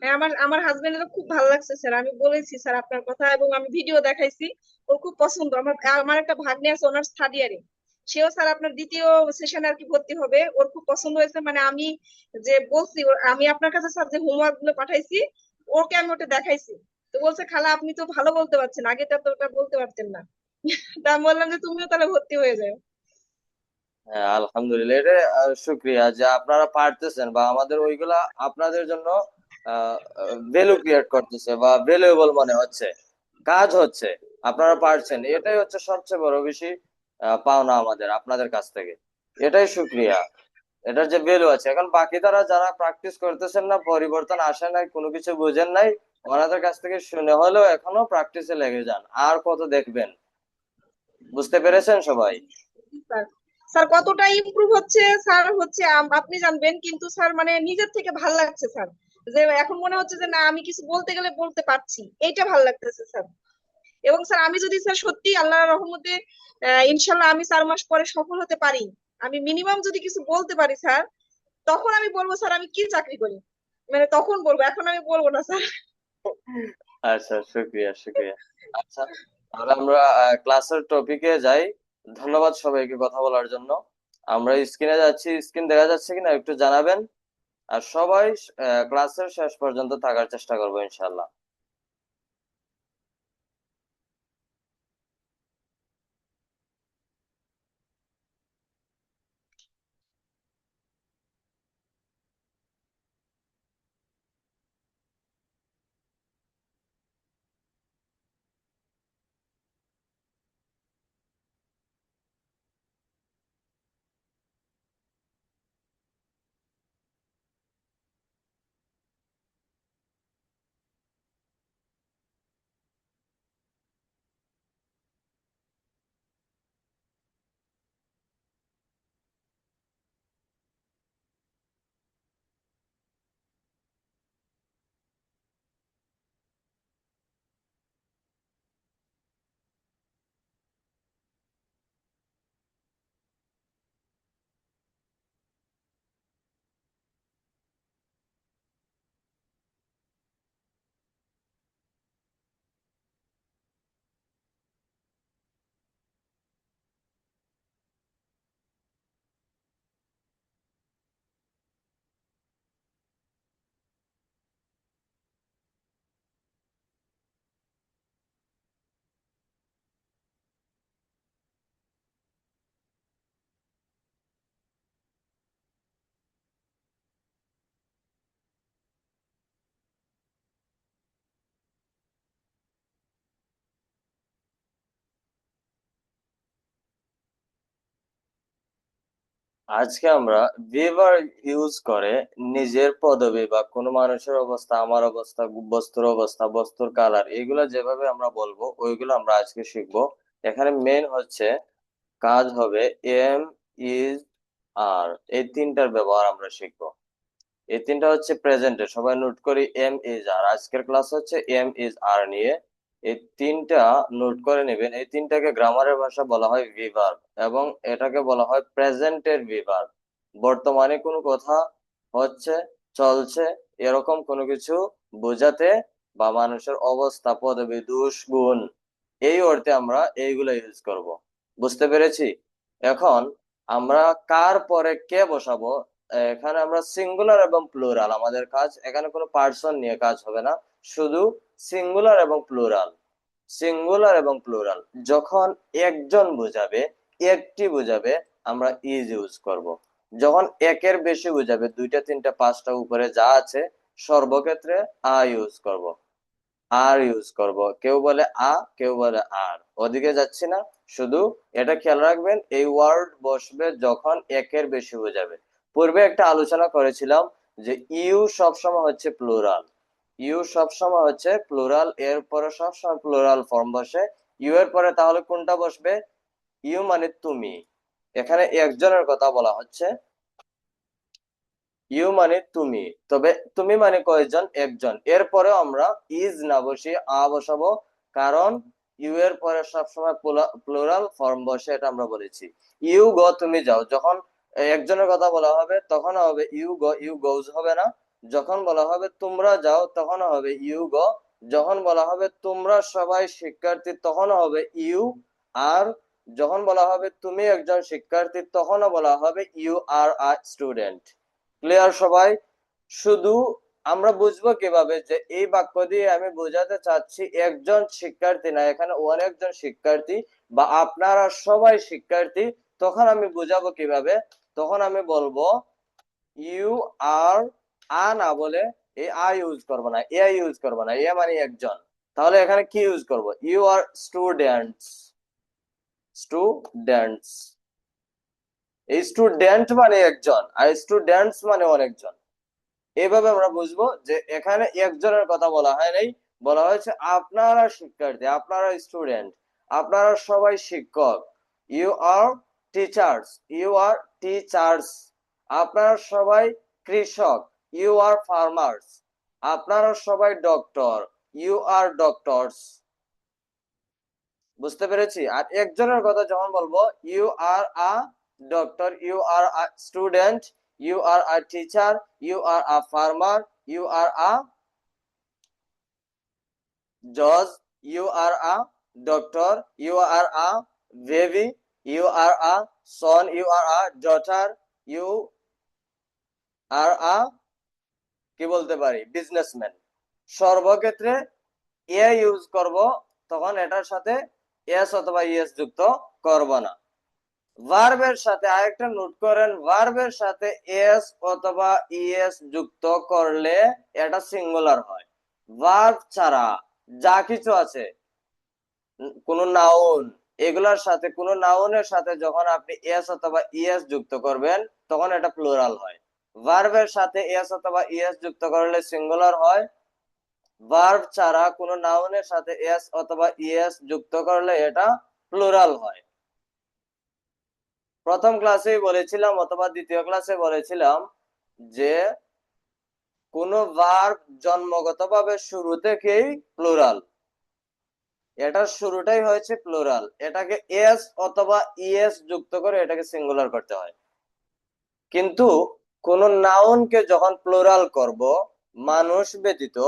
হ্যাঁ, আমার আমার হাজবেন্ডেরও খুব ভালো লাগছে স্যার। আমি বলেছি স্যার আপনার কথা এবং আমি ভিডিও দেখাইছি। ওর খুব পছন্দ। আমার একটা ভাগ্নে আছে অনার্স থার্ড ইয়ারে। সেও স্যার আপনার দ্বিতীয় সেশনে আর কি ভর্তি হবে। ওর খুব পছন্দ হয়েছে। মানে আমি যে বলছি আমি আপনার কাছে স্যার যে হোমওয়ার্ক গুলো পাঠাইছি, ওকে আমি ওটা দেখাইছি। তো বলছে খালা আপনি তো ভালো বলতে পারছেন, আগে তো ওটা বলতে পারতেন না। তা আমি বললাম যে তুমিও তাহলে ভর্তি হয়ে যাও। হ্যাঁ, আলহামদুলিল্লাহ, এটা শুক্রিয়া যে আপনারা পারতেছেন, বা আমাদের ওইগুলা আপনাদের জন্য ভ্যালু ক্রিয়েট করতেছে বা ভ্যালুয়েবল মনে হচ্ছে, কাজ হচ্ছে, আপনারা পারছেন, এটাই হচ্ছে সবচেয়ে বড় বেশি পাওনা আমাদের আপনাদের কাছ থেকে। এটাই শুক্রিয়া, এটার যে ভ্যালু আছে। এখন বাকি তারা যারা প্র্যাকটিস করতেছেন না, পরিবর্তন আসে নাই, কোনো কিছু বোঝেন নাই, ওনাদের কাছ থেকে শুনে হলেও এখনো প্র্যাকটিসে লেগে যান, আর কত দেখবেন। বুঝতে পেরেছেন সবাই? স্যার স্যার কতটা ইমপ্রুভ হচ্ছে স্যার হচ্ছে আপনি জানবেন, কিন্তু স্যার মানে নিজের থেকে ভাল লাগছে স্যার, যে এখন মনে হচ্ছে যে না আমি কিছু বলতে গেলে বলতে পারছি, এইটা ভাল লাগতেছে স্যার। এবং স্যার আমি যদি স্যার সত্যি আল্লাহর রহমতে ইনশাল্লাহ আমি 4 মাস পরে সফল হতে পারি, আমি মিনিমাম যদি কিছু বলতে পারি স্যার, তখন আমি বলবো স্যার আমি কি চাকরি করি, মানে তখন বলবো, এখন আমি বলবো না স্যার। আচ্ছা, শুক্রিয়া শুক্রিয়া। আচ্ছা, তাহলে আমরা ক্লাসের টপিকে যাই। ধন্যবাদ সবাইকে কথা বলার জন্য। আমরা স্ক্রিনে যাচ্ছি, স্ক্রিন দেখা যাচ্ছে কিনা একটু জানাবেন। আর সবাই ক্লাসের শেষ পর্যন্ত থাকার চেষ্টা করবো ইনশাল্লাহ। আজকে আমরা ভিভার ইউজ করে নিজের পদবি বা কোনো মানুষের অবস্থা, আমার অবস্থা, বস্তুর অবস্থা, বস্তুর কালার, এগুলো যেভাবে আমরা বলবো ওইগুলো আমরা আজকে শিখবো। এখানে মেন হচ্ছে কাজ হবে এম, ইজ, আর, এই তিনটার ব্যবহার আমরা শিখবো। এই তিনটা হচ্ছে প্রেজেন্টে, সবাই নোট করি। এম, ইজ, আর, আজকের ক্লাস হচ্ছে এম, ইজ, আর নিয়ে। এই তিনটা নোট করে নেবেন। এই তিনটাকে গ্রামারের ভাষা বলা হয় ভিভার্ব, এবং এটাকে বলা হয় প্রেজেন্টের ভিভার্ব। বর্তমানে কোনো কথা হচ্ছে, চলছে, এরকম কোনো কিছু বোঝাতে, বা মানুষের অবস্থা, পদবি, দোষ, গুণ, এই অর্থে আমরা এইগুলো ইউজ করব। বুঝতে পেরেছি? এখন আমরা কার পরে কে বসাবো, এখানে আমরা সিঙ্গুলার এবং প্লুরাল আমাদের কাজ। এখানে কোনো পার্সন নিয়ে কাজ হবে না, শুধু সিঙ্গুলার এবং প্লুরাল। সিঙ্গুলার এবং প্লুরাল যখন একজন বোঝাবে, একটি বোঝাবে, আমরা ইজ ইউজ করব। যখন একের বেশি বোঝাবে, দুইটা, তিনটা, পাঁচটা, উপরে যা আছে, সর্বক্ষেত্রে আ ইউজ করব, আর ইউজ করব। কেউ বলে আ, কেউ বলে আর, ওদিকে যাচ্ছি না। শুধু এটা খেয়াল রাখবেন, এই ওয়ার্ড বসবে যখন একের বেশি বোঝাবে। পূর্বে একটা আলোচনা করেছিলাম যে ইউ সবসময় হচ্ছে প্লুরাল। ইউ সবসময় হচ্ছে প্লুরাল, এর পরে সবসময় প্লুরাল ফর্ম বসে। ইউ এর পরে তাহলে কোনটা বসবে? ইউ মানে তুমি। এখানে একজনের কথা বলা হচ্ছে, ইউ মানে তুমি। তবে তুমি মানে কয়জন? একজন। এরপরেও আমরা ইজ না বসিয়ে আ বসাবো, কারণ ইউ এর পরে সবসময় প্লুরাল ফর্ম বসে, এটা আমরা বলেছি। ইউ গো, তুমি যাও। যখন একজনের কথা বলা হবে তখন হবে ইউ গো, ইউ গোজ হবে না। যখন বলা হবে তোমরা যাও তখন হবে ইউ গো। যখন বলা হবে তোমরা সবাই শিক্ষার্থী তখন হবে ইউ আর। যখন বলা হবে তুমি একজন শিক্ষার্থী তখনও বলা হবে you are a student. Clear সবাই? শুধু আমরা বুঝবো কিভাবে যে এই বাক্য দিয়ে আমি বোঝাতে চাচ্ছি একজন শিক্ষার্থী না, এখানে অনেকজন শিক্ষার্থী, বা আপনারা সবাই শিক্ষার্থী, তখন আমি বুঝাবো কিভাবে? তখন আমি বলবো ইউ আর, আ না বলে এই আ ইউজ করবো না, এ ইউজ করবো না, এ মানে একজন। তাহলে এখানে কি ইউজ করবো? You are students. স্টুডেন্টস, এই স্টুডেন্ট মানে একজন, আর স্টুডেন্টস মানে অনেকজন। এইভাবে আমরা বুঝবো যে এখানে একজনের কথা বলা হয় নাই, বলা হয়েছে আপনারা শিক্ষার্থী, আপনারা স্টুডেন্ট। আপনারা সবাই শিক্ষক, you are teachers, you are teachers. আপনারা সবাই কৃষক, ইউ আর ফার্মার্স। আপনারা সবাই ডক্টর, ইউ আর ডক্টরস। বুঝতে পেরেছি? আর একজনের কথা যখন বলবো, you are a doctor, you are a student, you are a teacher, you are a farmer, you are a জজ, you are a doctor, you are a baby, you are a son, you are a daughter, you are a কি বলতে পারি businessman. সর্বক্ষেত্রে এ use করব, তখন এটার সাথে S অথবা ইএস যুক্ত করব না। ভার্বের সাথে আরেকটা নোট করেন, ভার্বের সাথে এস অথবা ইএস যুক্ত করলে এটা সিঙ্গুলার হয়। ভার্ব ছাড়া যা কিছু আছে, কোন নাউন, এগুলার সাথে কোন নাউনের সাথে যখন আপনি এস অথবা ইএস যুক্ত করবেন তখন এটা প্লুরাল হয়। ভার্বের সাথে এস অথবা ইএস যুক্ত করলে সিঙ্গুলার হয়। ভার্ব ছাড়া কোন নাউনের সাথে এস অথবা ইএস যুক্ত করলে এটা প্লুরাল হয়। প্রথম ক্লাসেই বলেছিলাম অথবা দ্বিতীয় ক্লাসে বলেছিলাম যে কোন ভার্ব জন্মগতভাবে শুরু থেকেই প্লুরাল, এটার শুরুটাই হয়েছে প্লুরাল, এটাকে এস অথবা ইএস যুক্ত করে এটাকে সিঙ্গুলার করতে হয়। কিন্তু কোন নাউনকে যখন প্লুরাল করব, মানুষ ব্যতীত,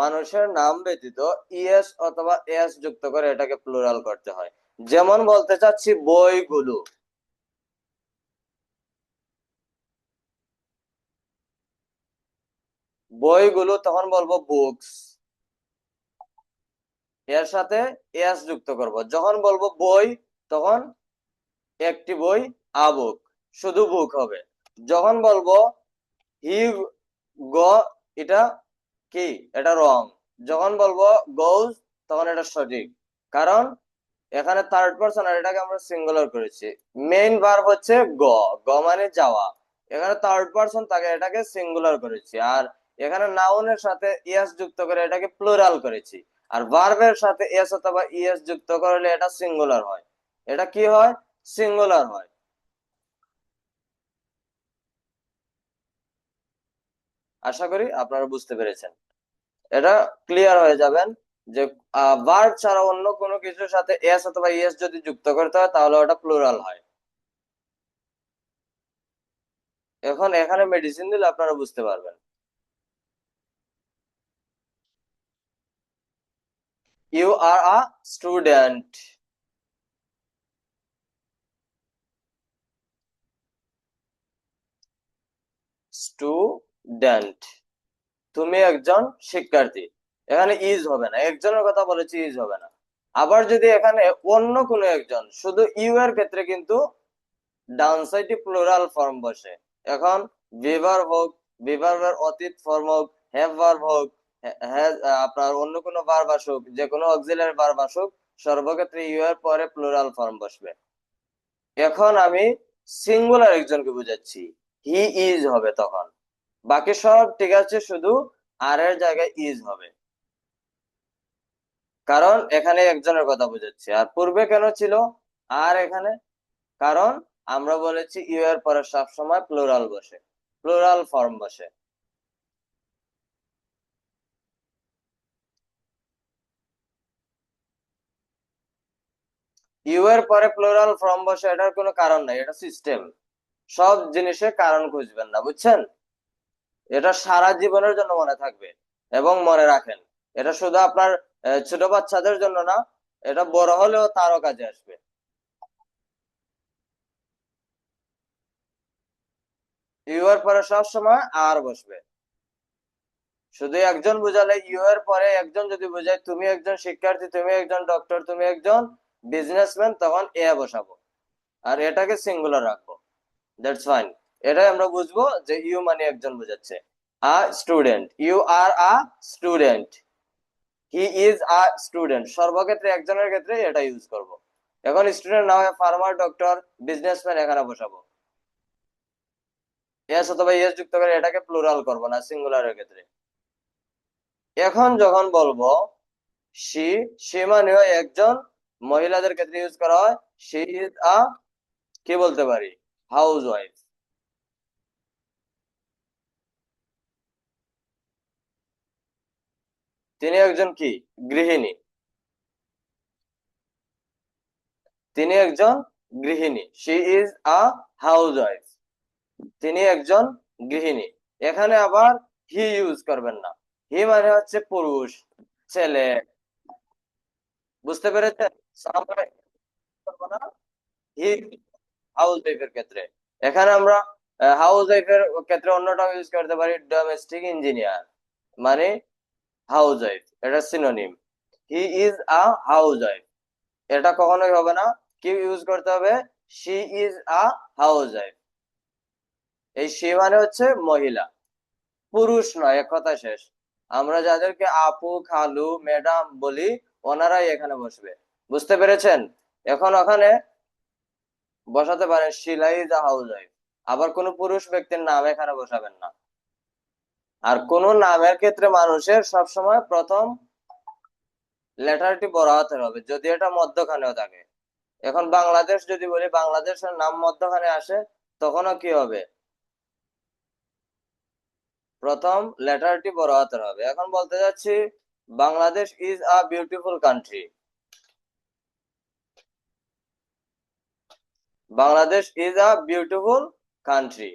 মানুষের নাম ব্যতীত ইএস অথবা এস যুক্ত করে এটাকে প্লুরাল করতে হয়। যেমন বলতে চাচ্ছি বইগুলো, বইগুলো তখন বলবো বুকস, এর সাথে এস যুক্ত করব। যখন বলবো বই তখন একটি বই, আ বুক, শুধু বুক হবে। যখন বলবো হি গো, এটা কি, এটা রং। যখন বলবো গোজ তখন এটা সঠিক, কারণ এখানে থার্ড পারসন আর এটাকে আমরা সিঙ্গুলার করেছি। মেইন ভার্ব হচ্ছে গ, গ মানে যাওয়া, এখানে থার্ড পারসন তাকে এটাকে সিঙ্গুলার করেছি। আর এখানে নাউনের সাথে ইএস যুক্ত করে এটাকে প্লুরাল করেছি। আর ভার্বের সাথে এস অথবা ইএস যুক্ত করলে এটা সিঙ্গুলার হয়। এটা কি হয়? সিঙ্গুলার হয়। আশা করি আপনারা বুঝতে পেরেছেন। এটা ক্লিয়ার হয়ে যাবেন যে ভার্ব ছাড়া অন্য কোনো কিছুর সাথে এস অথবা ইএস যদি যুক্ত করতে হয় তাহলে ওটা প্লুরাল হয়। এখন এখানে মেডিসিন দিলে আপনারা বুঝতে পারবেন। You are a student, student, তুমি একজন শিক্ষার্থী। এখানে ইজ হবে না, একজনের কথা বলেছি, ইজ হবে না। আবার যদি এখানে অন্য কোনো একজন, শুধু ইউ এর ক্ষেত্রে কিন্তু ডাউন সাইডে প্লুরাল ফর্ম বসে। এখন বিভার হোক, বিভার্বের অতীত ফর্ম হোক, হ্যাভ ভার্ব হোক, আপনার অন্য কোনো ভার্ব আসুক, যে কোনো অক্সিলারি ভার্ব আসুক, সর্বক্ষেত্রে ইউ এর পরে প্লুরাল ফর্ম বসবে। এখন আমি সিঙ্গুলার একজনকে বুঝাচ্ছি, হি ইজ হবে তখন। বাকি সব ঠিক আছে, শুধু আর এর জায়গায় ইজ হবে, কারণ এখানে একজনের কথা বুঝাচ্ছি। আর পূর্বে কেন ছিল আর এখানে? কারণ আমরা বলেছি ইউ এর পরে সবসময় প্লুরাল বসে, প্লুরাল ফর্ম বসে। ইউ এর পরে প্লুরাল ফর্ম বসে, এটার কোনো কারণ নাই, এটা সিস্টেম। সব জিনিসের কারণ খুঁজবেন না, বুঝছেন? এটা সারা জীবনের জন্য মনে থাকবে এবং মনে রাখেন। এটা শুধু আপনার ছোট বাচ্চাদের জন্য না, এটা বড় হলেও তারও কাজে আসবে। ইউ এর পরে সবসময় আর বসবে। শুধু একজন বুঝালে, ইউ এর পরে একজন যদি বুঝায়, তুমি একজন শিক্ষার্থী, তুমি একজন ডক্টর, তুমি একজন বিজনেসম্যান, তখন এ বসাবো আর এটাকে সিঙ্গুলার রাখবো। That's fine. এটাই আমরা বুঝবো যে ইউ মানে একজন বোঝাচ্ছে। A student, you are a student, he is a student, সর্বক্ষেত্রে একজনের ক্ষেত্রে এটা ইউজ করব। এখন স্টুডেন্ট না হয় ফার্মার, ডক্টর, বিজনেসম্যান এখানে বসাবো। এস অথবা ইএস যুক্ত করে এটাকে প্লুরাল করব না, সিঙ্গুলারের ক্ষেত্রে। এখন যখন বলবো সি, সে মানে একজন মহিলাদের ক্ষেত্রে ইউজ করা হয় শি ইজ আ, কি বলতে পারি, হাউস ওয়াইফ। তিনি একজন কি, গৃহিণী। তিনি একজন গৃহিণী, she is a house wife. তিনি একজন গৃহিণী। এখানে আবার হি ইউজ করবেন না। হি মানে হচ্ছে পুরুষ, ছেলে। বুঝতে পেরেছেন? আমরা করবো না হি হাউস ওয়াইফের ক্ষেত্রে। এখানে আমরা হাউস ওয়াইফের ক্ষেত্রে অন্যটাও ইউজ করতে পারি, ডোমেস্টিক ইঞ্জিনিয়ার, মানে হাউস ওয়াইফ, এটা synonym. He is a house wife, এটা কখনোই হবে না। কি ইউজ করতে হবে, she is a house wife. এই শি মানে হচ্ছে মহিলা, পুরুষ নয়, এক কথা শেষ। আমরা যাদেরকে আপু, খালু, ম্যাডাম বলি, ওনারাই এখানে বসবে। বুঝতে পেরেছেন? এখন ওখানে বসাতে পারেন শিলা ইজ আ হাউস ওয়াইফ। আবার কোন পুরুষ ব্যক্তির নাম এখানে বসাবেন না। আর কোন নামের ক্ষেত্রে মানুষের সবসময় প্রথম লেটারটি বড় হাতের হবে, যদি এটা মধ্যখানেও থাকে। এখন বাংলাদেশ যদি বলি, বাংলাদেশের নাম মধ্যখানে আসে, তখনও কি হবে, প্রথম লেটারটি বড় হাতের হবে। এখন বলতে যাচ্ছি, Bangladesh is a beautiful country. Bangladesh is a beautiful country.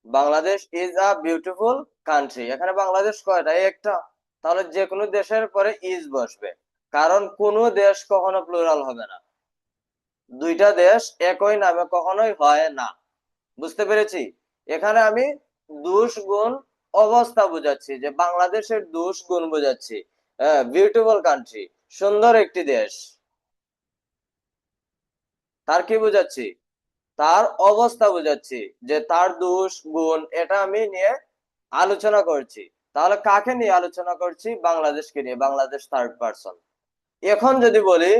Bangladesh is a beautiful country. এখানে বাংলাদেশ কয়টা, একটা। তাহলে যে কোনো দেশের পরে ইজ বসবে, কারণ কোনো দেশ কখনো প্লুরাল হবে না। দুইটা দেশ একই নামে কখনোই হয় না। বুঝতে পেরেছি? এখানে আমি দুষ গুণ অবস্থা বুঝাচ্ছি, যে বাংলাদেশের দুষ গুণ বুঝাচ্ছি। বিউটিফুল কান্ট্রি, সুন্দর একটি দেশ। তার কি বুঝাচ্ছি, তার অবস্থা বুঝাচ্ছি, যে তার দোষ গুণ, এটা আমি নিয়ে আলোচনা করছি। তাহলে কাকে নিয়ে আলোচনা করছি, বাংলাদেশকে নিয়ে, বাংলাদেশ থার্ড পারসন। এখন যদি বলি,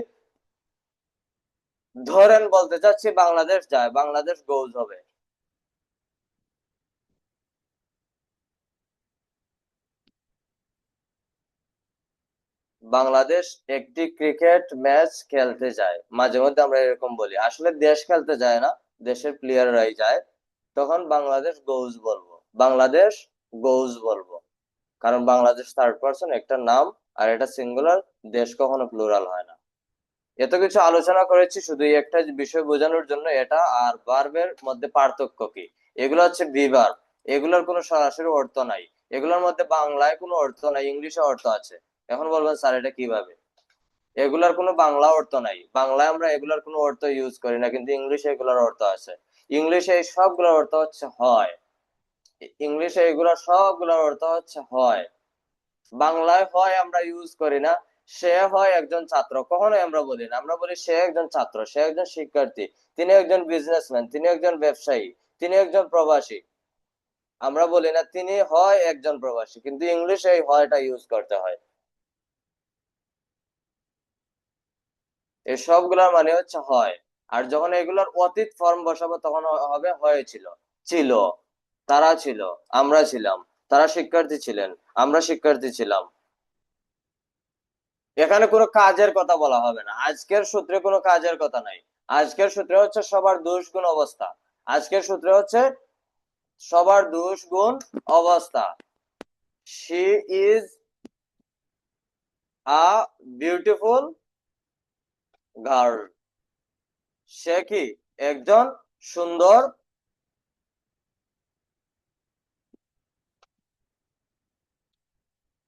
ধরেন বলতে চাচ্ছি বাংলাদেশ যায়, বাংলাদেশ গোজ হবে। বাংলাদেশ একটি ক্রিকেট ম্যাচ খেলতে যায়, মাঝে মধ্যে আমরা এরকম বলি, আসলে দেশ খেলতে যায় না, দেশের প্লেয়াররাই যায়। তখন বাংলাদেশ গোজ বলবো, বাংলাদেশ গোজ বলবো। কারণ বাংলাদেশ থার্ড পারসন, একটা নাম, আর এটা সিঙ্গুলার, দেশ কখনো প্লুরাল হয় না। এত কিছু আলোচনা করেছি শুধু এই একটা বিষয় বোঝানোর জন্য, এটা আর ভার্বের মধ্যে পার্থক্য কি। এগুলো হচ্ছে বিভার্ব, এগুলোর কোনো সরাসরি অর্থ নাই। এগুলোর মধ্যে বাংলায় কোনো অর্থ নাই, ইংলিশে অর্থ আছে। এখন বলবেন স্যার এটা কিভাবে, এগুলার কোনো বাংলা অর্থ নাই। বাংলায় আমরা এগুলার কোনো অর্থ ইউজ করি না, কিন্তু ইংলিশে এগুলার অর্থ আছে। ইংলিশে এই সবগুলোর অর্থ হচ্ছে হয়। ইংলিশে এগুলো সবগুলোর অর্থ হচ্ছে হয়। বাংলায় হয় আমরা ইউজ করি না। সে হয় একজন ছাত্র, কখনোই আমরা বলি না। আমরা বলি সে একজন ছাত্র, সে একজন শিক্ষার্থী, তিনি একজন বিজনেসম্যান, তিনি একজন ব্যবসায়ী, তিনি একজন প্রবাসী। আমরা বলি না তিনি হয় একজন প্রবাসী, কিন্তু ইংলিশে এই হয়টা ইউজ করতে হয়। এই সবগুলোর মানে হচ্ছে হয়। আর যখন এগুলোর অতীত ফর্ম বসাবো, তখন হবে হয়েছিল, ছিল, তারা ছিল, আমরা ছিলাম, তারা শিক্ষার্থী ছিলেন, আমরা শিক্ষার্থী ছিলাম। এখানে কোনো কাজের কথা বলা হবে না, আজকের সূত্রে কোনো কাজের কথা নাই। আজকের সূত্রে হচ্ছে সবার দোষ গুণ অবস্থা। আজকের সূত্রে হচ্ছে সবার দোষ গুণ অবস্থা। She is a beautiful girl. সে কি একজন সুন্দর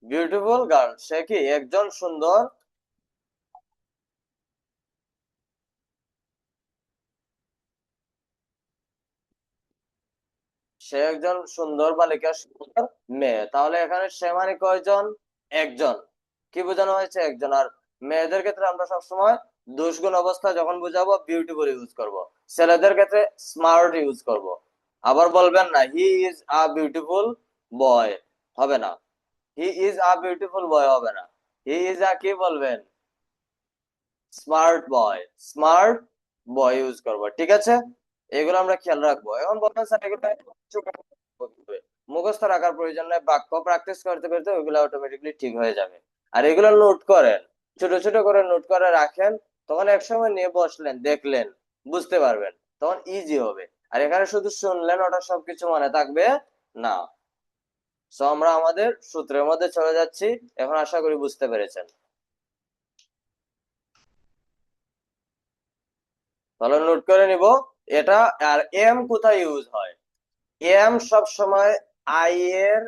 বিউটিফুল গার্ল, সে কি একজন সুন্দর সে একজন সুন্দর বালিকা, সুন্দর মেয়ে। তাহলে এখানে সে মানে কয়জন, একজন। কি বোঝানো হয়েছে, একজন। আর মেয়েদের ক্ষেত্রে আমরা সবসময় দুষ্গুণ অবস্থা যখন বুঝাবো, বিউটিফুল ইউজ করব। ছেলেদের ক্ষেত্রে স্মার্ট ইউজ করব। আবার বলবেন না হি ইজ আ বিউটিফুল বয়, হবে না। হি ইজ আ বিউটিফুল বয় হবে না। হি ইজ আ, কি বলবেন, smart boy, smart boy use করব। ঠিক আছে? এগুলো আমরা খেয়াল রাখবো। এখন বলবেন স্যার এগুলো মুখস্থ রাখার প্রয়োজন নাই, বাক্য প্র্যাকটিস করতে করতে ওইগুলো অটোমেটিকলি ঠিক হয়ে যাবে। আর এগুলো নোট করেন, ছোট ছোট করে নোট করে রাখেন, তখন একসময় নিয়ে বসলেন, দেখলেন, বুঝতে পারবেন, তখন ইজি হবে। আর এখানে শুধু শুনলেন, ওটা সবকিছু মনে থাকবে না। সো আমরা আমাদের সূত্রের মধ্যে চলে যাচ্ছি, এখন আশা করি বুঝতে পেরেছেন। তাহলে নোট করে নিব এটা। আর এম কোথায় ইউজ হয়? এম সব সময় আই এর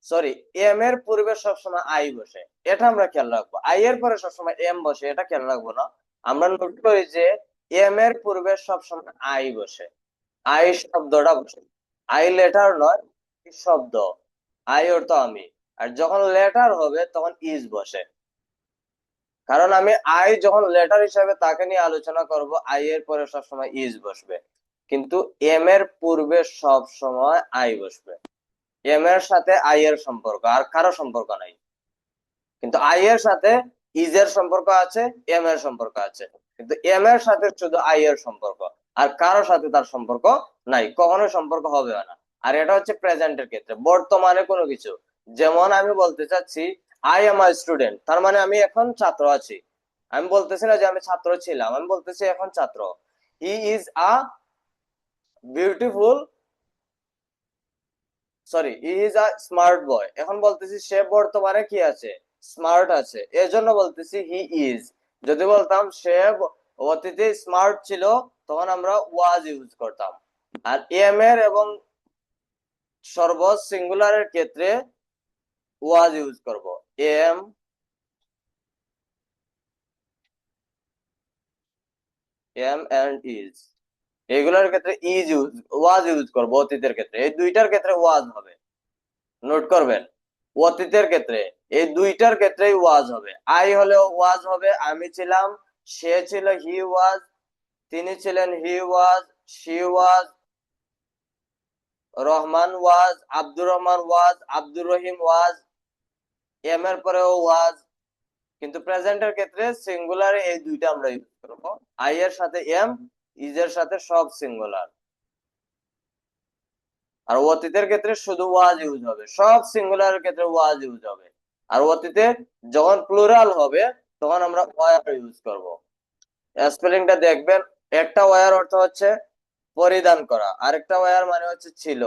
সরি এম এর পূর্বে সবসময় আই বসে, এটা আমরা খেয়াল রাখবো। আই এর পরে সবসময় এম বসে, এটা খেয়াল রাখবো না। আমরা নোট করি যে এম এর পূর্বে সবসময় আই বসে, আই শব্দটা বসে। আই লেটার নয়, শব্দ। আই অর্থ আমি। আর যখন লেটার হবে তখন ইজ বসে। কারণ আমি আই যখন লেটার হিসাবে তাকে নিয়ে আলোচনা করব, আই এর পরে সবসময় ইজ বসবে, কিন্তু এম এর পূর্বে সব সময় আই বসবে। এম এর সাথে আই এর সম্পর্ক, আর কারো সম্পর্ক নাই। কিন্তু আই এর সাথে ইজ এর সম্পর্ক আছে, এম এর সম্পর্ক আছে, কিন্তু এম এর সাথে শুধু আই এর সম্পর্ক, আর কারোর সাথে তার সম্পর্ক নাই, কখনো সম্পর্ক হবে না। আর এটা হচ্ছে প্রেজেন্টের ক্ষেত্রে, বর্তমানে কোনো কিছু। যেমন আমি বলতে চাচ্ছি আই এম আ স্টুডেন্ট, তার মানে আমি এখন ছাত্র আছি। আমি বলতেছি না যে আমি ছাত্র ছিলাম, আমি বলতেছি এখন ছাত্র। হি is a beautiful sorry he is a smart boy, এখন বলতেছি সে বর্তমানে কি আছে? স্মার্ট আছে, এর জন্য বলতেছি হি ইজ। যদি বলতাম সে অতীতে স্মার্ট ছিল, তখন আমরা ওয়াজ ইউজ করতাম। আর এম এর এবং সর্বজ সিঙ্গুলারের ক্ষেত্রে ওয়াজ ইউজ করব। এম এন্ড ইজ, এগুলোর ক্ষেত্রে ইজ ইউজ ওয়াজ ইউজ করব। অতীতের ক্ষেত্রে এই দুইটার ক্ষেত্রে ওয়াজ হবে, নোট করবেন। অতীতের ক্ষেত্রে এই দুইটার ক্ষেত্রেই ওয়াজ হবে। আই হলেও ওয়াজ হবে, আমি ছিলাম, সে ছিল, হি ওয়াজ, তিনি ছিলেন, he was, she was, Rahman was, Abdur Rahman was, Abdur Rahim was, am এর পরেও ওয়াজ। কিন্তু প্রেজেন্টের ক্ষেত্রে সিঙ্গুলারে এই দুইটা আমরা ইউজ করব, আই এর সাথে এম, ইজ এর সাথে সব সিঙ্গুলার। আর অতীতের ক্ষেত্রে শুধু ওয়াজ ইউজ হবে, সব সিঙ্গুলারের ক্ষেত্রে ওয়াজ ইউজ হবে। আর অতীতে যখন প্লুরাল হবে তখন আমরা ওয়ার ইউজ করব। স্পেলিংটা দেখবেন, একটা ওয়ার অর্থ হচ্ছে পরিধান করা, আরেকটা ওয়ার মানে হচ্ছে ছিল,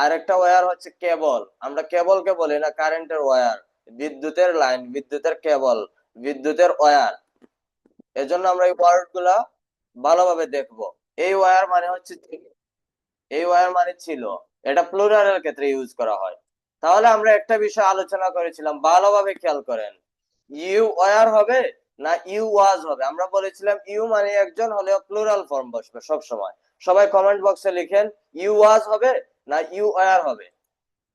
আরেকটা ওয়ার হচ্ছে কেবল। আমরা কেবলকে বলি না কারেন্টের ওয়ার, বিদ্যুতের লাইন, বিদ্যুতের কেবল, বিদ্যুতের ওয়ার। এজন্য আমরা এই ওয়ার্ড গুলা ভালোভাবে দেখবো। এই ওয়ার মানে হচ্ছে এই ওয়ার মানে ছিল, এটা প্লুরালের ক্ষেত্রে ইউজ করা হয়। তাহলে আমরা একটা বিষয় আলোচনা করেছিলাম, ভালোভাবে খেয়াল করেন, ইউ ওয়ার হবে না ইউ ওয়াজ হবে? আমরা বলেছিলাম ইউ মানে একজন, হলেও প্লুরাল ফর্ম বসবে সব সময়। সবাই কমেন্ট বক্সে লিখেন ইউ ওয়াজ হবে না ইউ ওয়ার হবে,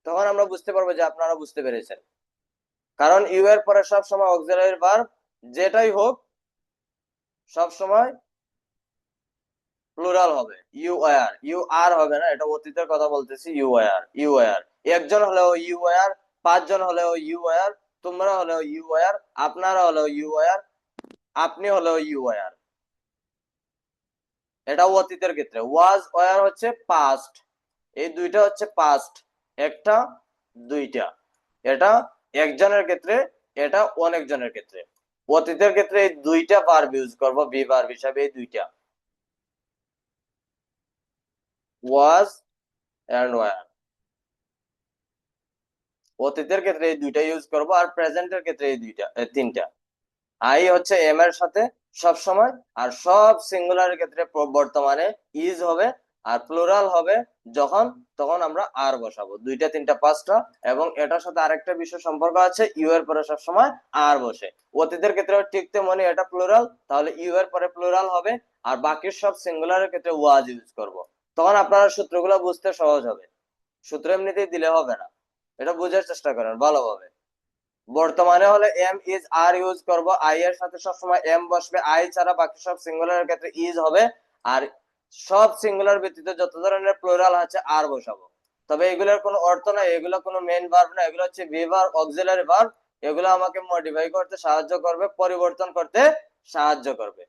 তখন আমরা বুঝতে পারবো যে আপনারা বুঝতে পেরেছেন। কারণ ইউ এর পরে সব সময় অক্সিলারি ভার্ব যেটাই হোক সব সময় প্লুরাল হবে, ইউ ওয়ার, ইউ আর হবে না, এটা অতীতের কথা বলতেছি। ইউ ওয়ার, ইউ ওয়ার, একজন হলেও ইউ ওয়ার, পাঁচজন হলেও ইউ ওয়ার, তোমরা হলেও ইউ ওয়ার, আপনারা হলেও ইউ ওয়ার, আপনি হলেও ইউ ওয়ার। এটা অতীতের ক্ষেত্রে। ওয়াজ ওয়ার হচ্ছে পাস্ট, এই দুইটা হচ্ছে পাস্ট, একটা দুইটা। এটা একজনের ক্ষেত্রে, এটা অনেকজনের ক্ষেত্রে। অতীতের ক্ষেত্রে এই দুইটা ভার্ব ইউজ করব, বি ভার্ব হিসাবে, এই দুইটা, ওয়াজ এন্ড ওয়ার। অতীতের ক্ষেত্রে এই দুইটা ইউজ করব, আর প্রেজেন্টের ক্ষেত্রে এই দুইটা, তিনটা। আই হচ্ছে এম এর সাথে সব সময়, আর সব সিঙ্গুলারের ক্ষেত্রে বর্তমানে ইজ হবে, আর প্লুরাল হবে যখন, তখন আমরা আর বসাবো। দুইটা, তিনটা, পাঁচটা। এবং এটার সাথে আরেকটা বিষয় সম্পর্ক আছে, ইউ এর পরে সব সময় আর বসে। অতীতের ক্ষেত্রে ঠিক তেমনি, এটা প্লুরাল, তাহলে ইউ এর পরে প্লুরাল হবে। আর বাকি সব সিঙ্গুলারের ক্ষেত্রে ওয়াজ ইউজ করব, তখন আপনারা সূত্রগুলো বুঝতে সহজ হবে। সূত্র এমনিতেই দিলে হবে না, এটা বোঝার চেষ্টা করেন ভালোভাবে। বর্তমানে হলে এম ইজ আর ইউজ করব, আই এর সাথে সবসময় এম বসবে, আই ছাড়া বাকি সব সিঙ্গুলারের ক্ষেত্রে ইজ হবে। আর সব সিঙ্গুলার ব্যতীত যত ধরনের প্লুরাল আছে আর বসাবো। তবে এগুলোর কোনো অর্থ নাই, এগুলো কোনো মেইন ভার্ব না, এগুলো হচ্ছে ভি ভার্ব, অক্সিলারি ভার্ব। এগুলো আমাকে মডিফাই করতে সাহায্য করবে, পরিবর্তন করতে সাহায্য করবে।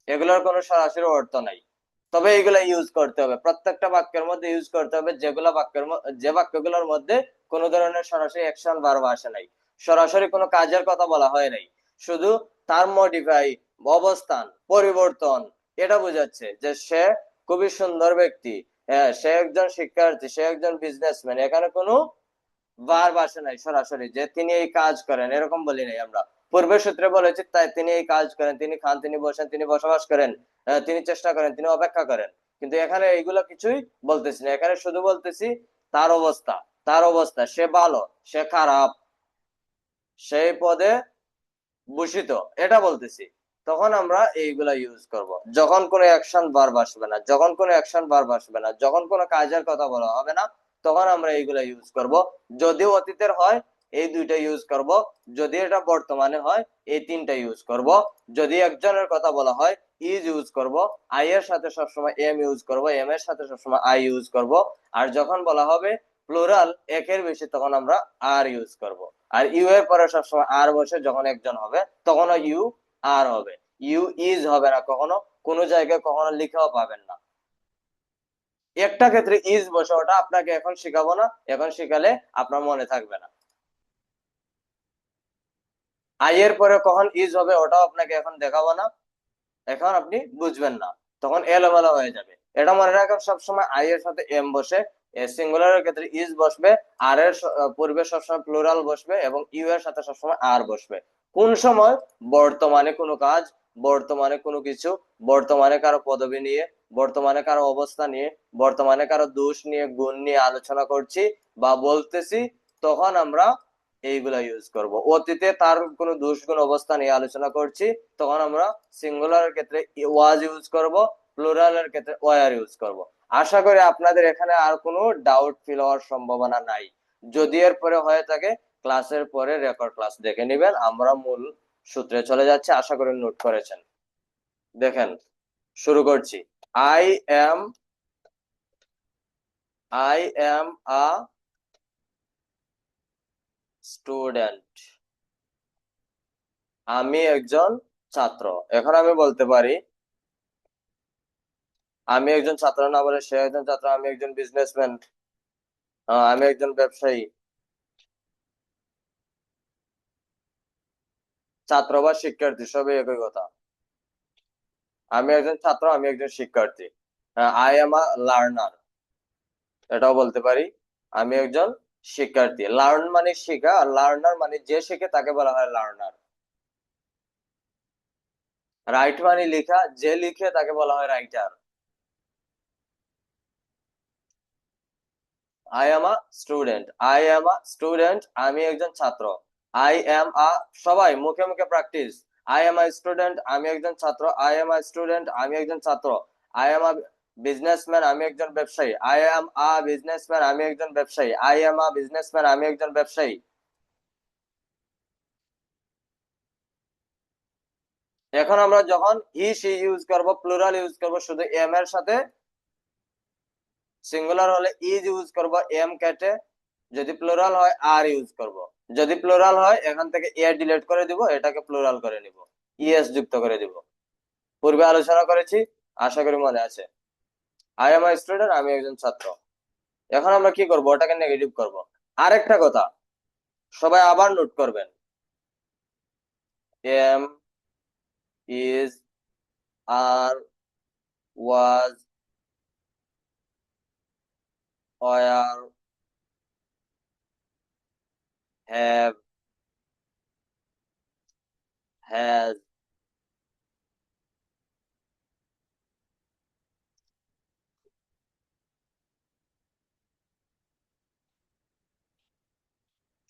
এগুলোর কোনো সরাসরি অর্থ নাই। তবে এইগুলা ইউজ করতে হবে, প্রত্যেকটা বাক্যের মধ্যে ইউজ করতে হবে যেগুলা যে বাক্যগুলোর মধ্যে কোনো ধরনের সরাসরি অ্যাকশন ভার্ব আসে নাই, সরাসরি কোনো কাজের কথা বলা হয় নাই, শুধু তার মডিফাই, অবস্থান, পরিবর্তন, এটা বোঝাচ্ছে যে সে খুবই সুন্দর ব্যক্তি, হ্যাঁ সে একজন শিক্ষার্থী, সে একজন বিজনেসম্যান। এখানে কোনো ভার্ব আসে নাই সরাসরি যে তিনি এই কাজ করেন, এরকম বলি নাই আমরা। পূর্বের সূত্রে বলেছি তাই তিনি এই কাজ করেন, তিনি খান, তিনি বসেন, তিনি বসবাস করেন, তিনি চেষ্টা করেন, তিনি অপেক্ষা করেন। কিন্তু এখানে এইগুলো কিছুই বলতেছি না, এখানে শুধু বলতেছি তার অবস্থা, তার অবস্থা, সে ভালো, সে খারাপ, সেই পদে ভূষিত, এটা বলতেছি। তখন আমরা এইগুলা ইউজ করব যখন কোনো অ্যাকশন ভার্ব আসবে না, যখন কোনো অ্যাকশন ভার্ব আসবে না, যখন কোনো কাজের কথা বলা হবে না, তখন আমরা এইগুলা ইউজ করব। যদি অতীতের হয় এই দুইটা ইউজ করব, যদি এটা বর্তমানে হয় এই তিনটা ইউজ করব, যদি একজনের কথা বলা হয় ইজ ইউজ করব, আই এর সাথে সবসময় এম ইউজ করব, এম এর সাথে সবসময় আই ইউজ করব, আর যখন বলা হবে প্লুরাল একের বেশি তখন আমরা আর ইউজ করব। আর ইউ এর পরে সবসময় আর বসে যখন একজন হবে তখনও ইউ আর হবে, ইউ ইজ হবে না কখনো, কোনো জায়গায় কখনো লিখেও পাবেন না। একটা ক্ষেত্রে ইজ বসে, ওটা আপনাকে এখন শিখাবো না, এখন শিখালে আপনার মনে থাকবে না। আই এর পরে কখন ইজ হবে ওটাও আপনাকে এখন দেখাবো না, এখন আপনি বুঝবেন না, তখন এলোমেলো হয়ে যাবে। এটা মনে রাখবেন সবসময় আই এর সাথে এম বসে, সিঙ্গুলারের ক্ষেত্রে ইজ বসবে, আর এর পূর্বে সবসময় প্লুরাল বসবে, এবং ইউ এর সাথে সবসময় আর বসবে। কোন সময়? বর্তমানে কোনো কাজ, বর্তমানে কোনো কিছু, বর্তমানে কারো পদবি নিয়ে, বর্তমানে কারো অবস্থা নিয়ে, বর্তমানে কারো দোষ নিয়ে, গুণ নিয়ে আলোচনা করছি বা বলতেছি, তখন আমরা এইগুলা ইউজ করব। অতীতে তার কোনো দোষ গুণ অবস্থা নিয়ে আলোচনা করছি, তখন আমরা সিঙ্গুলারের ক্ষেত্রে ওয়াজ ইউজ করব, প্লুরালের ক্ষেত্রে ওয়ার ইউজ করব। আশা করি আপনাদের এখানে আর কোনো ডাউট ফিল হওয়ার সম্ভাবনা নাই। যদি এর পরে হয়ে থাকে ক্লাসের পরে রেকর্ড ক্লাস দেখে নেবেন। আমরা মূল সূত্রে চলে যাচ্ছি, আশা করি নোট করেছেন। দেখেন, শুরু করছি। আই এম আ স্টুডেন্ট, আমি একজন ছাত্র। এখন আমি বলতে পারি আমি একজন ছাত্র না বলে সে একজন ছাত্র, আমি একজন বিজনেসম্যান, আমি একজন ব্যবসায়ী। ছাত্র বা শিক্ষার্থী সবই একই কথা। আমি একজন ছাত্র, আমি একজন শিক্ষার্থী। আই এম আ লার্নার, এটাও বলতে পারি। আমি একজন শিক্ষার্থী। লার্ন মানে শেখা, আর লার্নার মানে যে শেখে তাকে বলা হয় লার্নার। রাইট মানে লেখা, যে লিখে তাকে বলা হয় writer. I am a student, I am a student, আমি একজন ছাত্র। আই এম আ, সবাই মুখে মুখে practice. I am a student, আমি একজন ছাত্র। আই এম আ স্টুডেন্ট, আমি একজন ছাত্র। আই এম আ বিজনেসম্যান, আমি একজন ব্যবসায়ী। আই এম আ বিজনেসম্যান, আমি একজন ব্যবসায়ী। আই এম আ বিজনেসম্যান, আমি একজন ব্যবসায়ী। এখন আমরা যখন হি সি ইউজ করব, প্লুরাল ইউজ করব শুধু এম এর সাথে, সিঙ্গুলার হলে ইজ ইউজ করব এম কেটে, যদি প্লুরাল হয় আর ইউজ করব। যদি প্লুরাল হয় এখান থেকে এ ডিলিট করে দিব, এটাকে প্লুরাল করে নিব, ইএস যুক্ত করে দিব। পূর্বে আলোচনা করেছি, আশা করি মনে আছে। আই এম আ স্টুডেন্ট, আমি একজন ছাত্র। এখন আমরা কি করব? ওটাকে নেগেটিভ করব। আরেকটা কথা সবাই আবার নোট করবেন, am, is, are, was, were, have, has,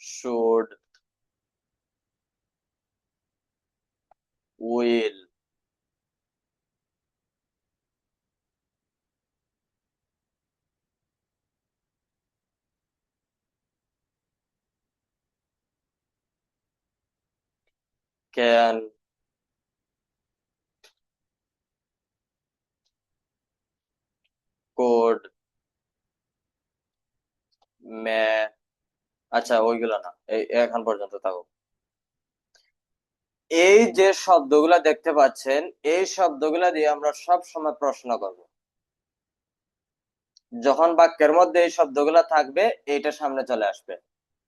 should, will, can, could, may. আচ্ছা ওইগুলো না, এই এখন পর্যন্ত থাকুক। এই যে শব্দগুলা দেখতে পাচ্ছেন, এই শব্দগুলা দিয়ে আমরা সব সময় প্রশ্ন করব। যখন বাক্যের মধ্যে এই শব্দগুলো থাকবে এইটা সামনে চলে আসবে।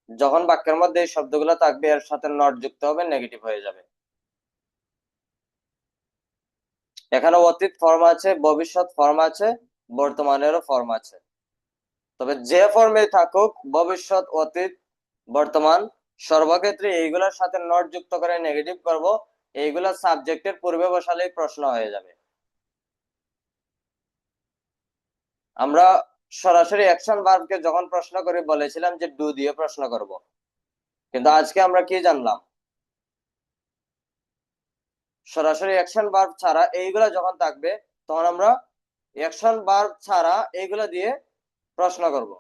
যখন বাক্যের মধ্যে এই শব্দগুলো থাকবে এর সাথে নট যুক্ত হবে, নেগেটিভ হয়ে যাবে। এখানে অতীত ফর্ম আছে, ভবিষ্যৎ ফর্ম আছে, বর্তমানেরও ফর্ম আছে। তবে যে ফর্মে থাকুক, ভবিষ্যৎ, অতীত, বর্তমান, সর্বক্ষেত্রে এইগুলোর সাথে নট যুক্ত করে নেগেটিভ করব। এইগুলা সাবজেক্টের পূর্বে বসালেই প্রশ্ন হয়ে যাবে। আমরা সরাসরি অ্যাকশন ভার্বকে যখন প্রশ্ন করি বলেছিলাম যে ডু দিয়ে প্রশ্ন করব, কিন্তু আজকে আমরা কি জানলাম? সরাসরি অ্যাকশন ভার্ব ছাড়া এইগুলা যখন থাকবে তখন আমরা অ্যাকশন ভার্ব ছাড়া এইগুলা দিয়ে প্রশ্ন করব।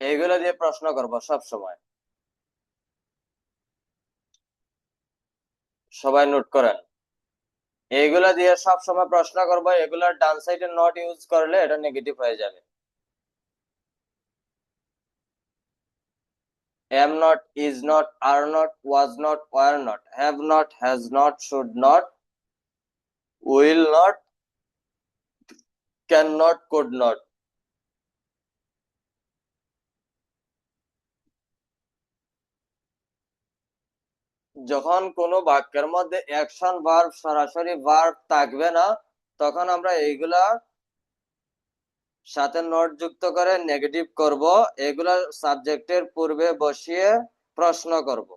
এইগুলা দিয়ে প্রশ্ন করব সব সময়। সবাই নোট করেন, এইগুলা দিয়ে সব সময় প্রশ্ন করব। এগুলার ডান সাইডে নট ইউজ করলে এটা নেগেটিভ হয়ে যাবে। am not, is not, are not, was not, were not, have not, has not, should not, will not, cannot, could not। যখন কোনো বাক্যের মধ্যে অ্যাকশন ভার্ব, সরাসরি ভার্ব থাকবে না, তখন আমরা এইগুলা সাথে নট যুক্ত করে নেগেটিভ করব। এগুলা সাবজেক্টের পূর্বে বসিয়ে প্রশ্ন করব।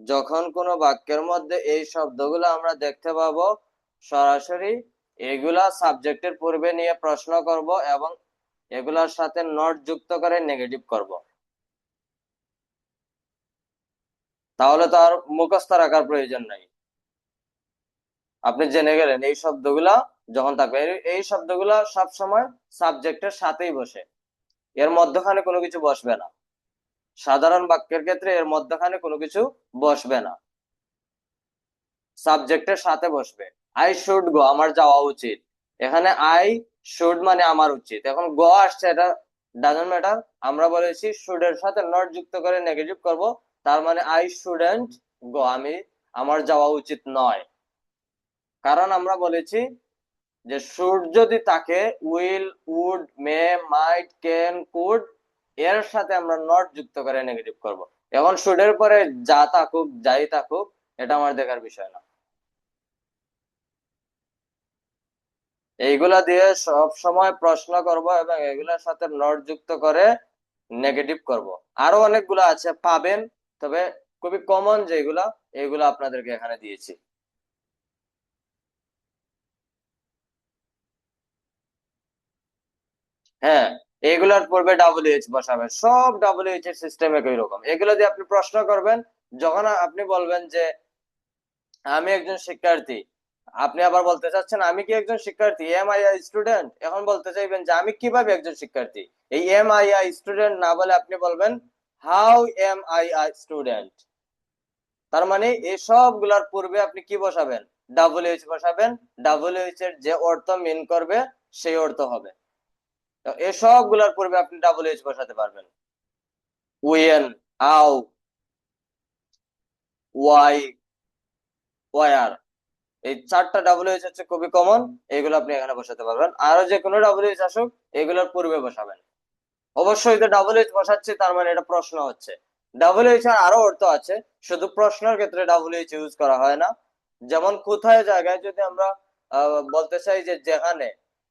যখন কোনো বাক্যের মধ্যে এই শব্দগুলো আমরা দেখতে পাবো, সরাসরি এগুলা সাবজেক্টের পূর্বে নিয়ে প্রশ্ন করব এবং এগুলার সাথে নট যুক্ত করে নেগেটিভ করব। তাহলে তো আর মুখস্থ রাখার প্রয়োজন নাই, আপনি জেনে গেলেন এই শব্দগুলা যখন থাকবে। এই শব্দগুলা সব সময় সাবজেক্টের সাথেই বসে, এর মধ্যখানে কোনো কিছু বসবে না। সাধারণ বাক্যের ক্ষেত্রে এর মধ্যখানে কোনো কিছু বসবে না, সাবজেক্টের সাথে বসবে। আই শুড গো, আমার যাওয়া উচিত। এখানে আই শুড মানে আমার উচিত, এখন গো আসছে, এটা ডাজন্ট ম্যাটার। আমরা বলেছি শুড এর সাথে নট যুক্ত করে নেগেটিভ করব, তার মানে আই শুডেন্ট গো, আমার যাওয়া উচিত নয়। কারণ আমরা বলেছি যে শুড যদি থাকে, will, would, may, might, can, could, এর সাথে আমরা নট যুক্ত করে নেগেটিভ করব। এখন শুড এর পরে যা থাকুক, যাই থাকুক, এটা আমার দেখার বিষয় না। এইগুলা দিয়ে সব সময় প্রশ্ন করব এবং এগুলার সাথে নট যুক্ত করে নেগেটিভ করব। আরো অনেকগুলো আছে পাবেন, তবে খুবই কমন যেগুলা, এগুলা আপনাদেরকে এখানে দিয়েছি। হ্যাঁ, এগুলার পূর্বে ডাব্লিউএইচ বসাবেন, সব ডাব্লিউএইচ এর সিস্টেম একই রকম। এগুলো দিয়ে আপনি প্রশ্ন করবেন, যখন আপনি বলবেন যে আমি একজন শিক্ষার্থী, আপনি আবার বলতে চাচ্ছেন আমি কি একজন শিক্ষার্থী, এম আই আই স্টুডেন্ট, এখন বলতে চাইবেন যে আমি কিভাবে একজন শিক্ষার্থী। এই এম আই আই স্টুডেন্ট না বলে আপনি বলবেন how M I I student. তার মানে এই সবগুলার পূর্বে আপনি কি বসাবেন? ডাব্লিউএইচ বসাবেন। ডাব্লিউএইচ এর যে অর্থ মিন করবে সেই অর্থ হবে। এই সবগুলার পূর্বে আপনি ডাব্লিউএইচ বসাতে পারবেন। ওয়েন, হাউ, ওয়াই, ওয়ার, এই চারটা ডাব্লিউএইচ হচ্ছে খুবই কমন, এগুলো আপনি এখানে বসাতে পারবেন। আরো যে কোনো ডাব্লিউএইচ আসুক এগুলোর পূর্বে বসাবেন। অবশ্যই তো ডাব্লিউএইচ বসাচ্ছি, তার মানে এটা প্রশ্ন হচ্ছে। ডাব্লিউএইচ এর আরো অর্থ আছে, শুধু প্রশ্নের ক্ষেত্রে ডাব্লিউএইচ ইউজ করা হয় না। যেমন কোথায় জায়গায় যদি আমরা বলতে চাই যে যেখানে,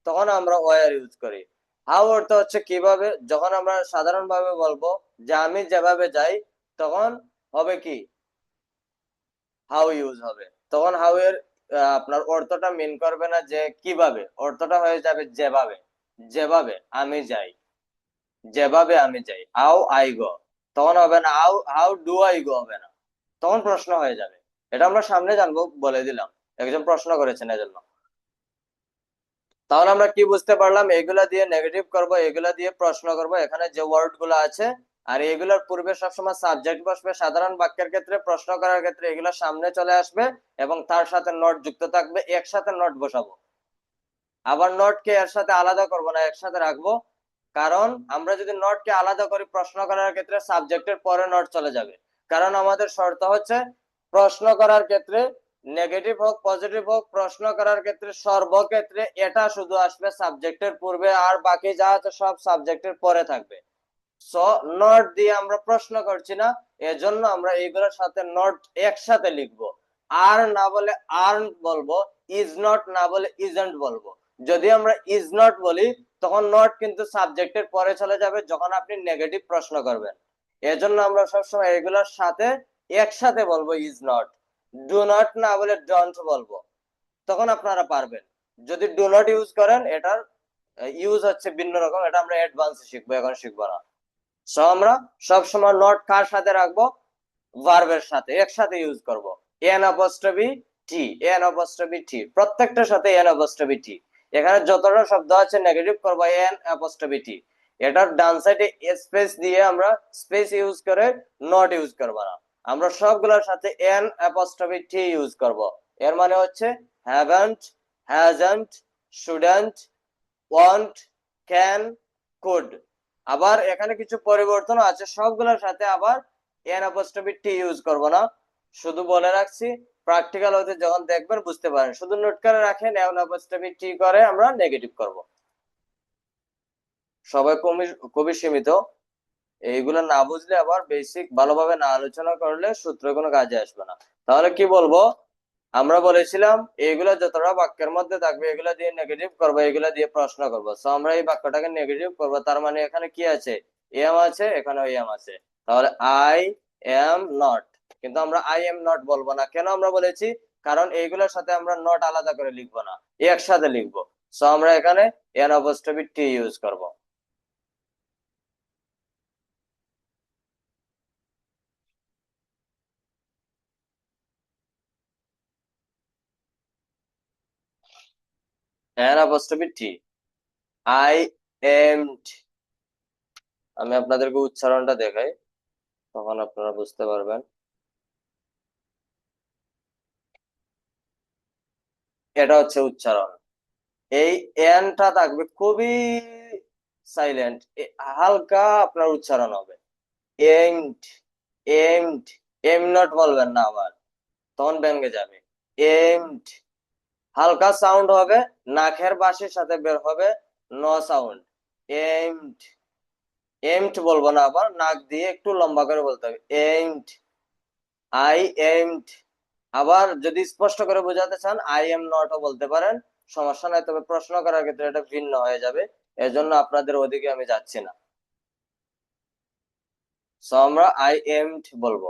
তখন আমরা ওয়ার ইউজ করি। হাউ অর্থ হচ্ছে কিভাবে, যখন আমরা সাধারণভাবে বলবো যে আমি যেভাবে যাই, তখন হবে কি হাউ ইউজ হবে। তখন হাউ এর আপনার অর্থটা মিন করবে না যে কিভাবে, অর্থটা হয়ে যাবে যেভাবে। যেভাবে আমি যাই, যেভাবে আমি যাই, হাউ আই গো। তখন হবে না how how do I go, হবে না, তখন প্রশ্ন হয়ে যাবে। এটা আমরা সামনে জানবো, বলে দিলাম, একজন প্রশ্ন করেছেন এজন্য। তাহলে আমরা কি বুঝতে পারলাম? এগুলা দিয়ে নেগেটিভ করব, এগুলা দিয়ে প্রশ্ন করব। এখানে যে ওয়ার্ড গুলো আছে আর এগুলোর পূর্বে সবসময় সাবজেক্ট বসবে, সাধারণ বাক্যের ক্ষেত্রে, প্রশ্ন করার ক্ষেত্রে এগুলো সামনে চলে আসবে এবং তার সাথে নোট যুক্ত থাকবে, একসাথে নোট বসাবো। আবার নোটকে এর সাথে আলাদা করব না, একসাথে রাখবো। কারণ আমরা যদি নোটকে আলাদা করি প্রশ্ন করার ক্ষেত্রে সাবজেক্টের পরে নোট চলে যাবে। কারণ আমাদের শর্ত হচ্ছে প্রশ্ন করার ক্ষেত্রে নেগেটিভ হোক পজিটিভ হোক, প্রশ্ন করার ক্ষেত্রে সর্বক্ষেত্রে এটা শুধু আসবে সাবজেক্টের পূর্বে, আর বাকি যা আছে সব সাবজেক্টের পরে থাকবে। সো নোট দিয়ে আমরা প্রশ্ন করছি না, এজন্য আমরা এইগুলোর সাথে নোট একসাথে লিখবো। আর না বলে আর্ন বলবো, ইজ নট না বলে ইজন্ট বলবো। যদি আমরা ইজ নট বলি তখন নট কিন্তু সাবজেক্টের পরে চলে যাবে যখন আপনি নেগেটিভ প্রশ্ন করবেন। এজন্য আমরা সবসময় এগুলোর সাথে একসাথে বলবো ইজ নট। ডু নট না বলে ডোন্ট বলবো, তখন আপনারা পারবেন। যদি ডু নট ইউজ করেন এটার ইউজ হচ্ছে ভিন্ন রকম, এটা আমরা অ্যাডভান্সে শিখবো, এখন শিখবো না। সো আমরা সবসময় নট কার সাথে রাখবো, ভার্বের সাথে একসাথে ইউজ করব। এন অ্যাপোস্ট্রফি টি, এন অ্যাপোস্ট্রফি টি, প্রত্যেকটার সাথে এন অ্যাপোস্ট্রফি টি। এখানে যতটা শব্দ আছে নেগেটিভ করব এন অ্যাপোস্ট্রফি টি। এটার ডান সাইডে স্পেস দিয়ে আমরা স্পেস ইউজ করে নট ইউজ করব না, আমরা সবগুলোর সাথে এন অ্যাপোস্ট্রফি টি ইউজ করব। এর মানে হচ্ছে haven't, hasn't, shouldn't, want, can, could. আবার এখানে কিছু পরিবর্তন আছে, সবগুলোর সাথে আবার এন অ্যাপোস্ট্রফি টি ইউজ করব না। শুধু বলে রাখছি, প্র্যাকটিক্যাল হতে যখন দেখবেন বুঝতে পারেন। শুধু নোট করে রাখেন এন অ্যাপোস্ট্রফি টি করে আমরা নেগেটিভ করব। সবাই খুবই সীমিত, এইগুলো না বুঝলে আবার বেসিক ভালোভাবে না আলোচনা করলে সূত্র কোনো কাজে আসবে না। তাহলে কি বলবো, আমরা বলেছিলাম এগুলো যতটা বাক্যের মধ্যে থাকবে এগুলো দিয়ে নেগেটিভ করবো, এগুলো দিয়ে প্রশ্ন করবো। সো আমরা এই বাক্যটাকে নেগেটিভ করবো, তার মানে এখানে কি আছে, এম আছে, এখানে এম আছে। তাহলে আই এম নট, কিন্তু আমরা আই এম নট বলবো না। কেন আমরা বলেছি, কারণ এইগুলোর সাথে আমরা নট আলাদা করে লিখবো না, একসাথে লিখবো। সো আমরা এখানে এন অ্যাপোস্ট্রফি টি ইউজ করবো। N apostrophe T, I aimed. আমি আপনাদেরকে উচ্চারণটা দেখাই, তখন আপনারা বুঝতে পারবেন। এটা হচ্ছে উচ্চারণ। এই এনটা থাকবে খুবই সাইলেন্ট, হালকা আপনার উচ্চারণ হবে। এমড, এমড, এম নট বলবেন না আবার, তখন ভেঙে যাবে। এমড, হালকা সাউন্ড হবে, নাকের বাঁশির সাথে বের হবে, নো সাউন্ড। এমড, এমড বলবো না আবার, নাক দিয়ে একটু লম্বা করে বলতে হবে। Aimed, I aimed. আবার যদি স্পষ্ট করে বোঝাতে চান আই এম নটও বলতে পারেন, সমস্যা নাই। তবে প্রশ্ন করার ক্ষেত্রে এটা ভিন্ন হয়ে যাবে, এজন্য আপনাদের ওদিকে আমি যাচ্ছি না। সো আমরা আই এমড বলবো।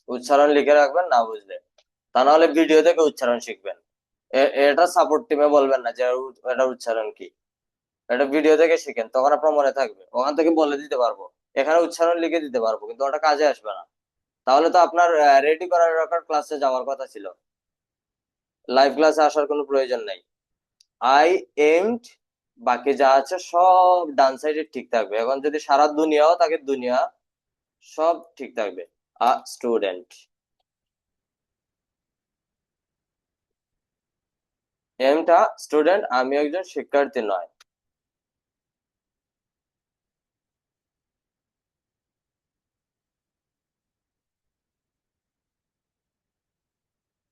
উচ্চারণ লিখে রাখবেন না বুঝলে, তা নাহলে ভিডিও থেকে উচ্চারণ শিখবেন। এটা সাপোর্ট টিমে বলবেন না যে এটা উচ্চারণ কি, এটা ভিডিও থেকে শিখেন, তখন আপনার মনে থাকবে, ওখান থেকে বলে দিতে পারবো। এখানে উচ্চারণ লিখে দিতে পারবো, কিন্তু ওটা কাজে আসবে না। তাহলে তো আপনার রেডি করার দরকার, ক্লাসে যাওয়ার কথা ছিল, লাইভ ক্লাসে আসার কোনো প্রয়োজন নাই। আই এমড, বাকি যা আছে সব ডান সাইডে ঠিক থাকবে। এখন যদি সারা দুনিয়াও থাকে, দুনিয়া সব ঠিক থাকবে। আ স্টুডেন্ট, এমটা স্টুডেন্ট, আমি একজন শিক্ষার্থী নয়।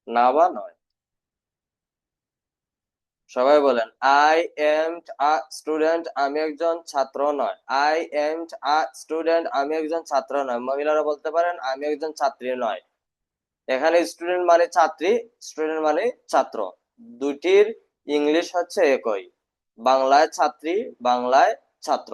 না বা নয়, সবাই বলেন আই এম আ স্টুডেন্ট, আমি একজন ছাত্র নয়। আই এম আ স্টুডেন্ট, আমি একজন ছাত্র নয়। মহিলারা বলতে পারেন আমি একজন ছাত্রী নয়। এখানে স্টুডেন্ট মানে ছাত্রী, স্টুডেন্ট মানে ছাত্র, দুটির ইংলিশ হচ্ছে একই। বাংলায় ছাত্রী, বাংলায় ছাত্র।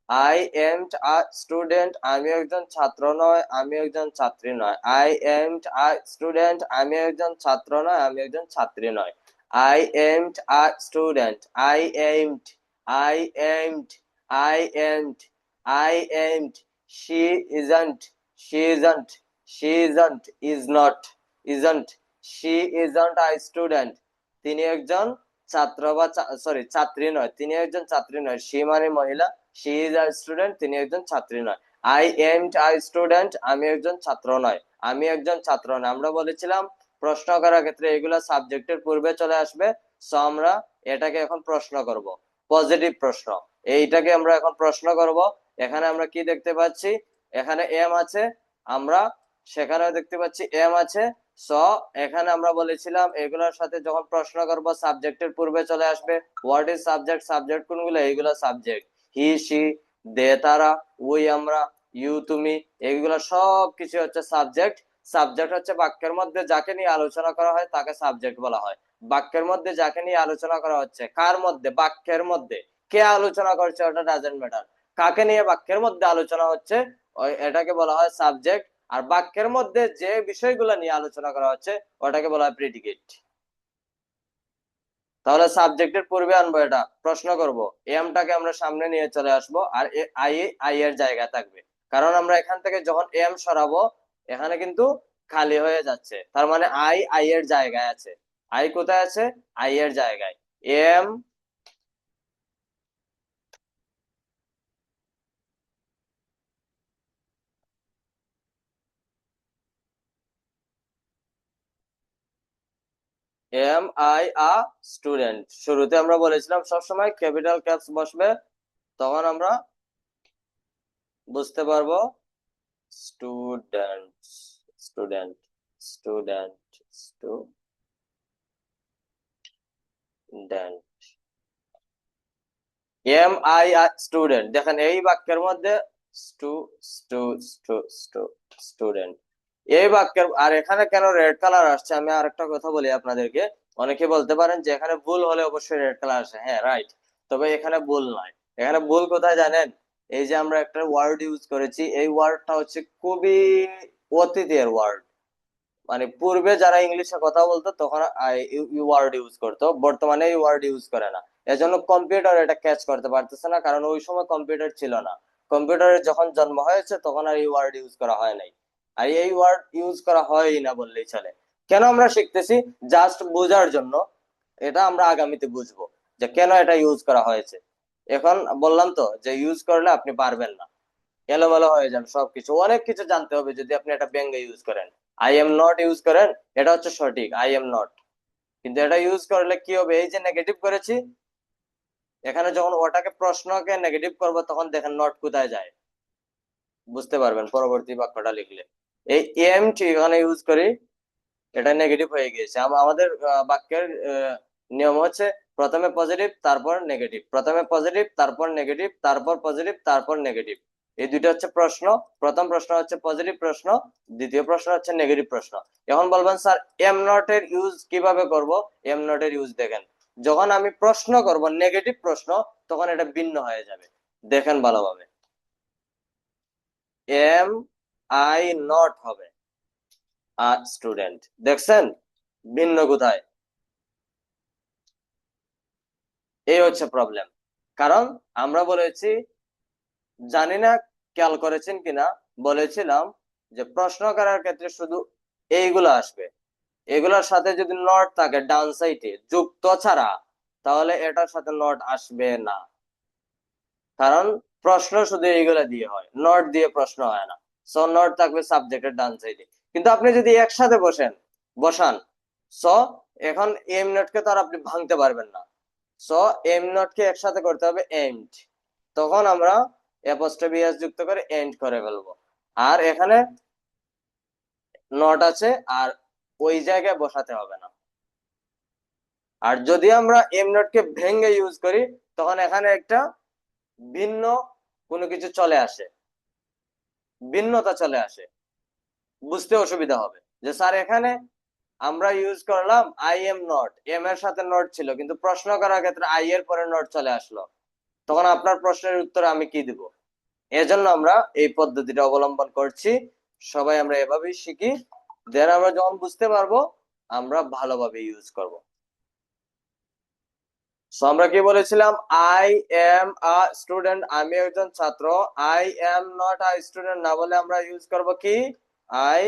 আই এম আ স্টুডেন্ট, আমি একজন ছাত্র নয়, আমি একজন ছাত্রী নয়। আই এম আ স্টুডেন্ট, আমি একজন ছাত্র নয়, আমি একজন ছাত্রী নয়। I am a student, I aimed, I aimed, I aimed, I aimed. She isn't, she isn't, she isn't, is not, isn't, she isn't a student. তিনি একজন ছাত্র বা সরি ছাত্রী নয়, তিনি একজন ছাত্রী নয়। শি মানে মহিলা, শি ইজ আ স্টুডেন্ট, তিনি একজন ছাত্রী নয়। আই এমড আ স্টুডেন্ট, আমি একজন ছাত্র নয়, আমি একজন ছাত্র নয়। আমরা বলেছিলাম প্রশ্ন করার ক্ষেত্রে এগুলা সাবজেক্টের পূর্বে চলে আসবে। সো আমরা এটাকে এখন প্রশ্ন করব, পজিটিভ প্রশ্ন। এইটাকে আমরা এখন প্রশ্ন করব। এখানে আমরা কি দেখতে পাচ্ছি, এখানে এম আছে, আমরা সেখানেও দেখতে পাচ্ছি এম আছে। সো এখানে আমরা বলেছিলাম এগুলোর সাথে যখন প্রশ্ন করব সাবজেক্টের পূর্বে চলে আসবে। হোয়াট ইজ সাবজেক্ট, সাবজেক্ট কোনগুলো, এইগুলো সাবজেক্ট। হি সি, দে তারা, উই আমরা, ইউ তুমি, এইগুলো সব কিছু হচ্ছে সাবজেক্ট। সাবজেক্ট হচ্ছে বাক্যের মধ্যে যাকে নিয়ে আলোচনা করা হয় তাকে সাবজেক্ট বলা হয়। বাক্যের মধ্যে যাকে নিয়ে আলোচনা করা হচ্ছে, কার মধ্যে, বাক্যের মধ্যে কে আলোচনা করছে ওটা ডাজেন্ট ম্যাটার, কাকে নিয়ে বাক্যের মধ্যে আলোচনা হচ্ছে এটাকে বলা হয় সাবজেক্ট। আর বাক্যের মধ্যে যে বিষয়গুলো নিয়ে আলোচনা করা হচ্ছে ওটাকে বলা হয় প্রেডিকেট। তাহলে সাবজেক্টের পূর্বে আনবো, এটা প্রশ্ন করব, এমটাকে আমরা সামনে নিয়ে চলে আসবো, আর আই এর জায়গায় থাকবে। কারণ আমরা এখান থেকে যখন এম সরাবো এখানে কিন্তু খালি হয়ে যাচ্ছে, তার মানে আই এর জায়গায় আছে। আই কোথায় আছে, আই এর জায়গায়। Am am I a student, শুরুতে আমরা বলেছিলাম সবসময় ক্যাপিটাল ক্যাপস বসবে, তখন আমরা বুঝতে পারবো student, student, student, student, am I student. দেখেন এই বাক্যের মধ্যে স্টুডেন্ট, এই বাক্যের, আর এখানে কেন রেড কালার আসছে আমি আরেকটা কথা বলি আপনাদেরকে। অনেকে বলতে পারেন যে এখানে ভুল হলে অবশ্যই রেড কালার আসে, হ্যাঁ রাইট, তবে এখানে ভুল নয়। এখানে ভুল কোথায় জানেন, এই যে আমরা একটা ওয়ার্ড ইউজ করেছি, এই ওয়ার্ডটা হচ্ছে খুবই অতীতের ওয়ার্ড। মানে পূর্বে যারা ইংলিশে কথা বলতো তখন ওয়ার্ড ইউজ করতো, বর্তমানে এই ওয়ার্ড ইউজ করে না। এজন্য কম্পিউটার এটা ক্যাচ করতে পারতেছে না, কারণ ওই সময় কম্পিউটার ছিল না। কম্পিউটারের যখন জন্ম হয়েছে তখন আর এই ওয়ার্ড ইউজ করা হয় নাই। আর এই ওয়ার্ড ইউজ করা হয়ই না বললেই চলে। কেন আমরা শিখতেছি, জাস্ট বোঝার জন্য। এটা আমরা আগামীতে বুঝবো যে কেন এটা ইউজ করা হয়েছে। এখন বললাম তো যে ইউজ করলে আপনি পারবেন না, এলোমেলো হয়ে যাবে সবকিছু, অনেক কিছু জানতে হবে যদি আপনি এটা ব্যঙ্গে ইউজ করেন। আই এম নট ইউজ করেন, এটা হচ্ছে সঠিক, আই এম নট। কিন্তু এটা ইউজ করলে কি হবে, এই যে নেগেটিভ করেছি, এখানে যখন ওটাকে প্রশ্নকে নেগেটিভ করবো তখন দেখেন নট কোথায় যায়, বুঝতে পারবেন পরবর্তী বাক্যটা লিখলে। এই এম টি এখানে ইউজ করি, এটা নেগেটিভ হয়ে গিয়েছে। আমাদের বাক্যের নিয়ম হচ্ছে প্রথমে পজিটিভ তারপর নেগেটিভ, প্রথমে পজিটিভ তারপর নেগেটিভ, তারপর পজিটিভ তারপর নেগেটিভ। এই দুইটা হচ্ছে প্রশ্ন। প্রথম প্রশ্ন হচ্ছে পজিটিভ প্রশ্ন, দ্বিতীয় প্রশ্ন হচ্ছে নেগেটিভ প্রশ্ন। এখন বলবেন স্যার এম নট এর ইউজ কিভাবে করব। এম নট এর ইউজ দেখেন, যখন আমি প্রশ্ন করব নেগেটিভ প্রশ্ন তখন এটা ভিন্ন হয়ে যাবে। দেখেন ভালোভাবে, এম আই নট হবে আ স্টুডেন্ট, দেখছেন ভিন্ন কোথায়, এই হচ্ছে প্রবলেম। কারণ আমরা বলেছি, জানি না খেয়াল করেছেন কিনা, বলেছিলাম যে প্রশ্ন করার ক্ষেত্রে শুধু এইগুলো আসবে, এগুলোর সাথে যদি নট থাকে ডান সাইডে যুক্ত ছাড়া, তাহলে এটার সাথে নট আসবে না। কারণ প্রশ্ন শুধু এইগুলা দিয়ে হয়, নট দিয়ে প্রশ্ন হয় না। সো নট থাকবে সাবজেক্টের ডান সাইডে। কিন্তু আপনি যদি একসাথে বসান, সো এখন এম নটকে তো আর আপনি ভাঙতে পারবেন না। সো এম নট কে একসাথে করতে হবে এন্ড, তখন আমরা অ্যাপোস্ট্রফি এস যুক্ত করে এন্ড করে ফেলবো। আর এখানে নট আছে, আর ওই জায়গায় বসাতে হবে না। আর যদি আমরা এম নট কে ভেঙে ইউজ করি তখন এখানে একটা ভিন্ন কোনো কিছু চলে আসে, ভিন্নতা চলে আসে, বুঝতে অসুবিধা হবে যে স্যার এখানে আমরা ইউজ করলাম আই এম নট, এম এর সাথে নট ছিল, কিন্তু প্রশ্ন করার ক্ষেত্রে আই এর পরে নট চলে আসলো, তখন আপনার প্রশ্নের উত্তর আমি কি দিব। এজন্য আমরা এই পদ্ধতিটা অবলম্বন করছি। সবাই আমরা এভাবেই শিখি, দেন আমরা যখন বুঝতে পারবো আমরা ভালোভাবে ইউজ করব। সো আমরা কি বলেছিলাম, আই এম আ স্টুডেন্ট, আমি একজন ছাত্র। I am not a student না বলে আমরা ইউজ করব কি, আই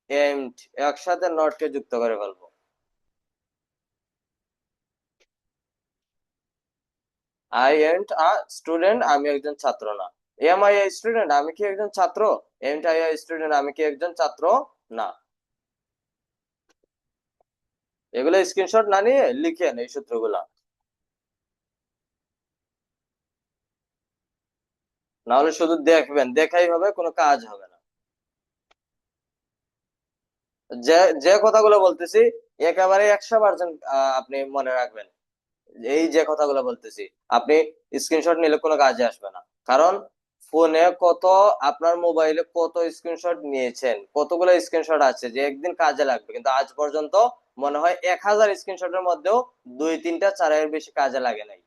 এম, একসাথে নট কে যুক্ত করে ফেলবো। আই এন্ট আ স্টুডেন্ট, আমি একজন ছাত্র না। এম আই এ স্টুডেন্ট, আমি কি একজন ছাত্র? এন্ট আই আ স্টুডেন্ট, আমি কি একজন ছাত্র না। এগুলো স্ক্রিনশট না নিয়ে লিখেন এই সূত্রগুলা, না হলে শুধু দেখবেন, দেখাই হবে, কোনো কাজ হবে না। যে যে কথাগুলো বলতেছি একেবারে 100% আপনি মনে রাখবেন। এই যে কথাগুলো বলতেছি আপনি স্ক্রিনশট নিলে কোনো কাজে আসবে না, কারণ ফোনে কত, আপনার মোবাইলে কত স্ক্রিনশট নিয়েছেন, কতগুলো স্ক্রিনশট আছে যে একদিন কাজে লাগবে, কিন্তু আজ পর্যন্ত মনে হয় 1000 স্ক্রিনশটের মধ্যেও 2, 3টা 4-এর বেশি কাজে লাগে নাই।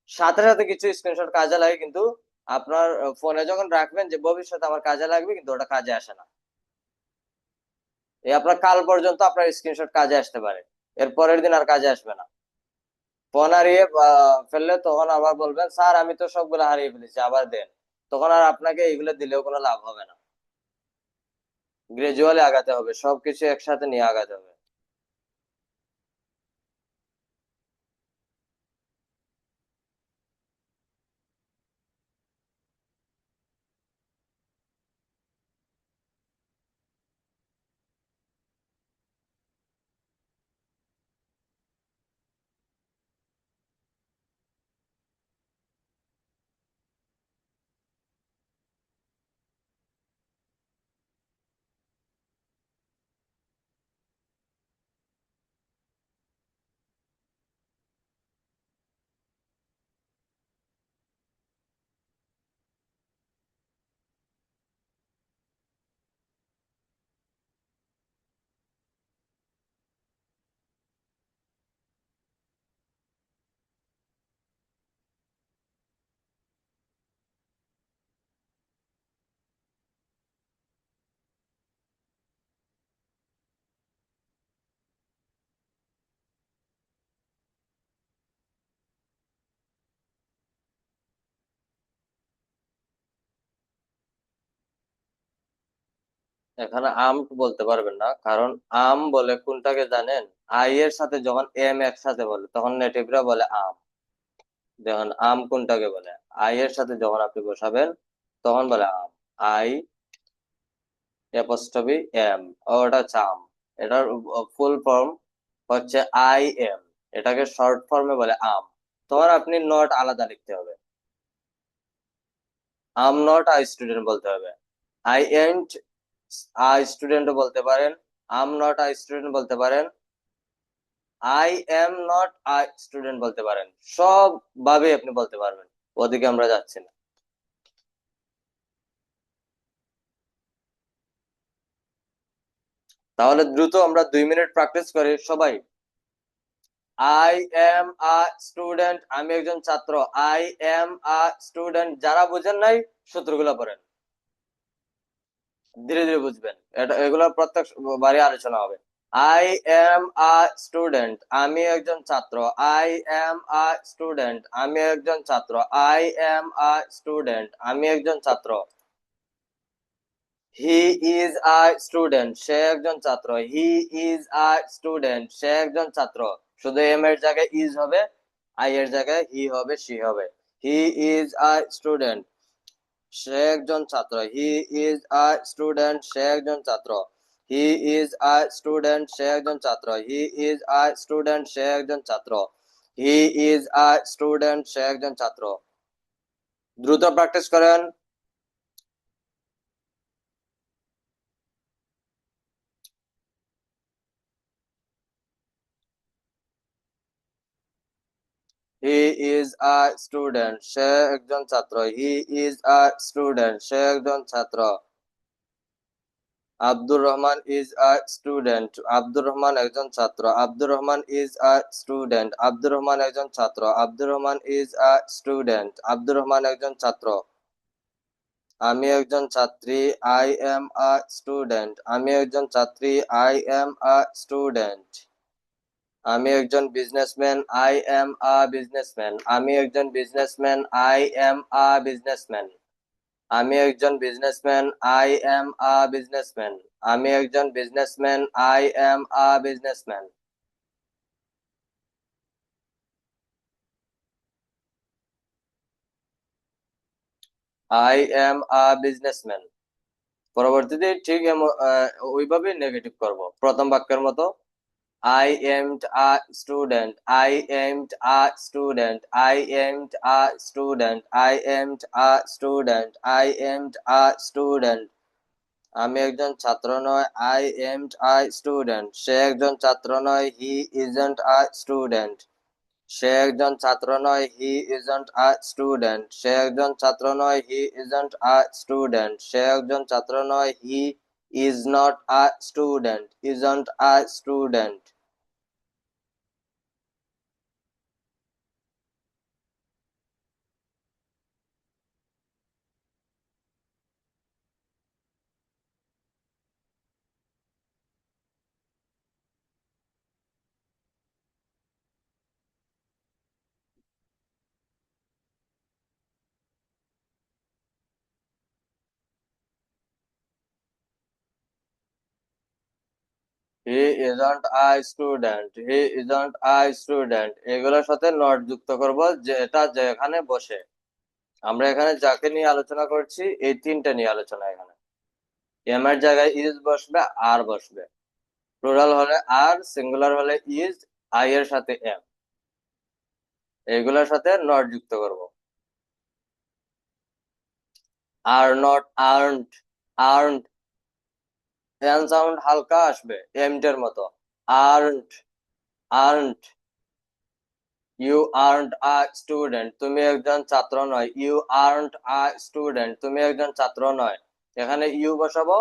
সাথে সাথে কিছু স্ক্রিনশট কাজে লাগে, কিন্তু আপনার ফোনে যখন রাখবেন যে ভবিষ্যতে আমার কাজে লাগবে, কিন্তু ওটা কাজে আসে না। এই আপনার কাল পর্যন্ত আপনার স্ক্রিনশট কাজে আসতে পারে, এর পরের দিন আর কাজে আসবে না। ফোন হারিয়ে ফেললে তখন আবার বলবেন স্যার আমি তো সবগুলো হারিয়ে ফেলেছি, আবার দেন। তখন আর আপনাকে এইগুলো দিলেও কোনো লাভ হবে না। গ্রাজুয়ালি আগাতে হবে, সবকিছু একসাথে নিয়ে আগাতে হবে। এখানে আম বলতে পারবেন না, কারণ আম বলে কোনটাকে জানেন? আই এর সাথে যখন এম একসাথে বলে তখন নেটিভরা বলে আম। দেখুন আম কোনটাকে বলে, আই এর সাথে যখন আপনি বসাবেন তখন বলে আম। আই অ্যাপোস্ট্রফি এম, ওটা হচ্ছে আম। এটার ফুল ফর্ম হচ্ছে আই এম, এটাকে শর্ট ফর্মে বলে আম। তখন আপনি নট আলাদা লিখতে হবে, আম নট আই স্টুডেন্ট বলতে হবে। আই এন্ট আই স্টুডেন্ট বলতে পারেন, আম নট আই স্টুডেন্ট বলতে পারেন, I am not I student বলতে পারেন। সব ভাবে আপনি বলতে পারবেন, ওদিকে আমরা যাচ্ছি না। তাহলে দ্রুত আমরা 2 মিনিট প্র্যাকটিস করি সবাই। আই এম আ স্টুডেন্ট, আমি একজন ছাত্র। আই এম আ স্টুডেন্ট, যারা বুঝেন নাই সূত্রগুলো পড়েন, ধীরে ধীরে বুঝবেন। এটা এগুলো প্রত্যেক বারে আলোচনা হবে। আই এম আ স্টুডেন্ট, আমি একজন ছাত্র। আই এম আ স্টুডেন্ট, আমি একজন ছাত্র। আই এম আ স্টুডেন্ট, আমি একজন ছাত্র। হি ইজ আ স্টুডেন্ট, সে একজন ছাত্র। হি ইজ আ স্টুডেন্ট, সে একজন ছাত্র। শুধু এম এর জায়গায় ইজ হবে, আই এর জায়গায় হি হবে, সি হবে। হি ইজ আ স্টুডেন্ট, সে একজন ছাত্র। হি ইজ আ স্টুডেন্ট, সে একজন ছাত্র। হি ইজ আ স্টুডেন্ট, সে একজন ছাত্র। হি ইজ আ স্টুডেন্ট, সে একজন ছাত্র। হি ইজ আ স্টুডেন্ট, সে একজন ছাত্র। দ্রুত প্র্যাকটিস করেন। হি ইজ আ স্টুডেন্ট, সে একজন ছাত্র। হি ইজ আ স্টুডেন্ট, সে একজন ছাত্র। Abdur Rahman is a student, Abdur Rahman একজন ছাত্র। Abdur Rahman is a student, Abdur Rahman একজন ছাত্র। Abdur Rahman is a student, Abdur Rahman একজন ছাত্র। আমি একজন ছাত্রী। আই এম আ স্টুডেন্ট, আমি একজন ছাত্রী। I am a student. আমি একজন businessman. I am a businessman, আমি একজন businessman. I am a businessman, আমি একজন businessman. I am a businessman, আমি একজন businessman. I am a businessman. I am a businessman. পরবর্তীতে ঠিক ওইভাবে নেগেটিভ করব, প্রথম বাক্যের মতো। I am a student. I am a student. I am a student. I am a student. I am a student. আমি একজন ছাত্র নয়। I am a student. সে একজন ছাত্র নয়। He isn't a student. সে একজন ছাত্র নয়। He isn't a student. সে একজন ছাত্র নয়। He isn't a student. সে একজন ছাত্র নয়। He is not a student. Isn't a student. He isn't a student. He isn't a student, এগুলোর সাথে নট যুক্ত করব, যেটা যেখানে বসে। আমরা এখানে যাকে নিয়ে আলোচনা করছি এই তিনটা নিয়ে আলোচনা। এখানে এম এর জায়গায় ইজ বসবে, আর বসবে। প্লুরাল হলে আর, সিঙ্গুলার হলে ইজ, আই এর সাথে এম, এগুলোর সাথে নট যুক্ত করব। Are not, aren't, aren't, N sound হালকা আসবে এমটের মতো। Aren't, aren't. You aren't a student, তুমি একজন ছাত্র নয়। ইউ আর্নড আ স্টুডেন্ট, তুমি একজন ছাত্র নয়। এখানে ইউ বসাবো,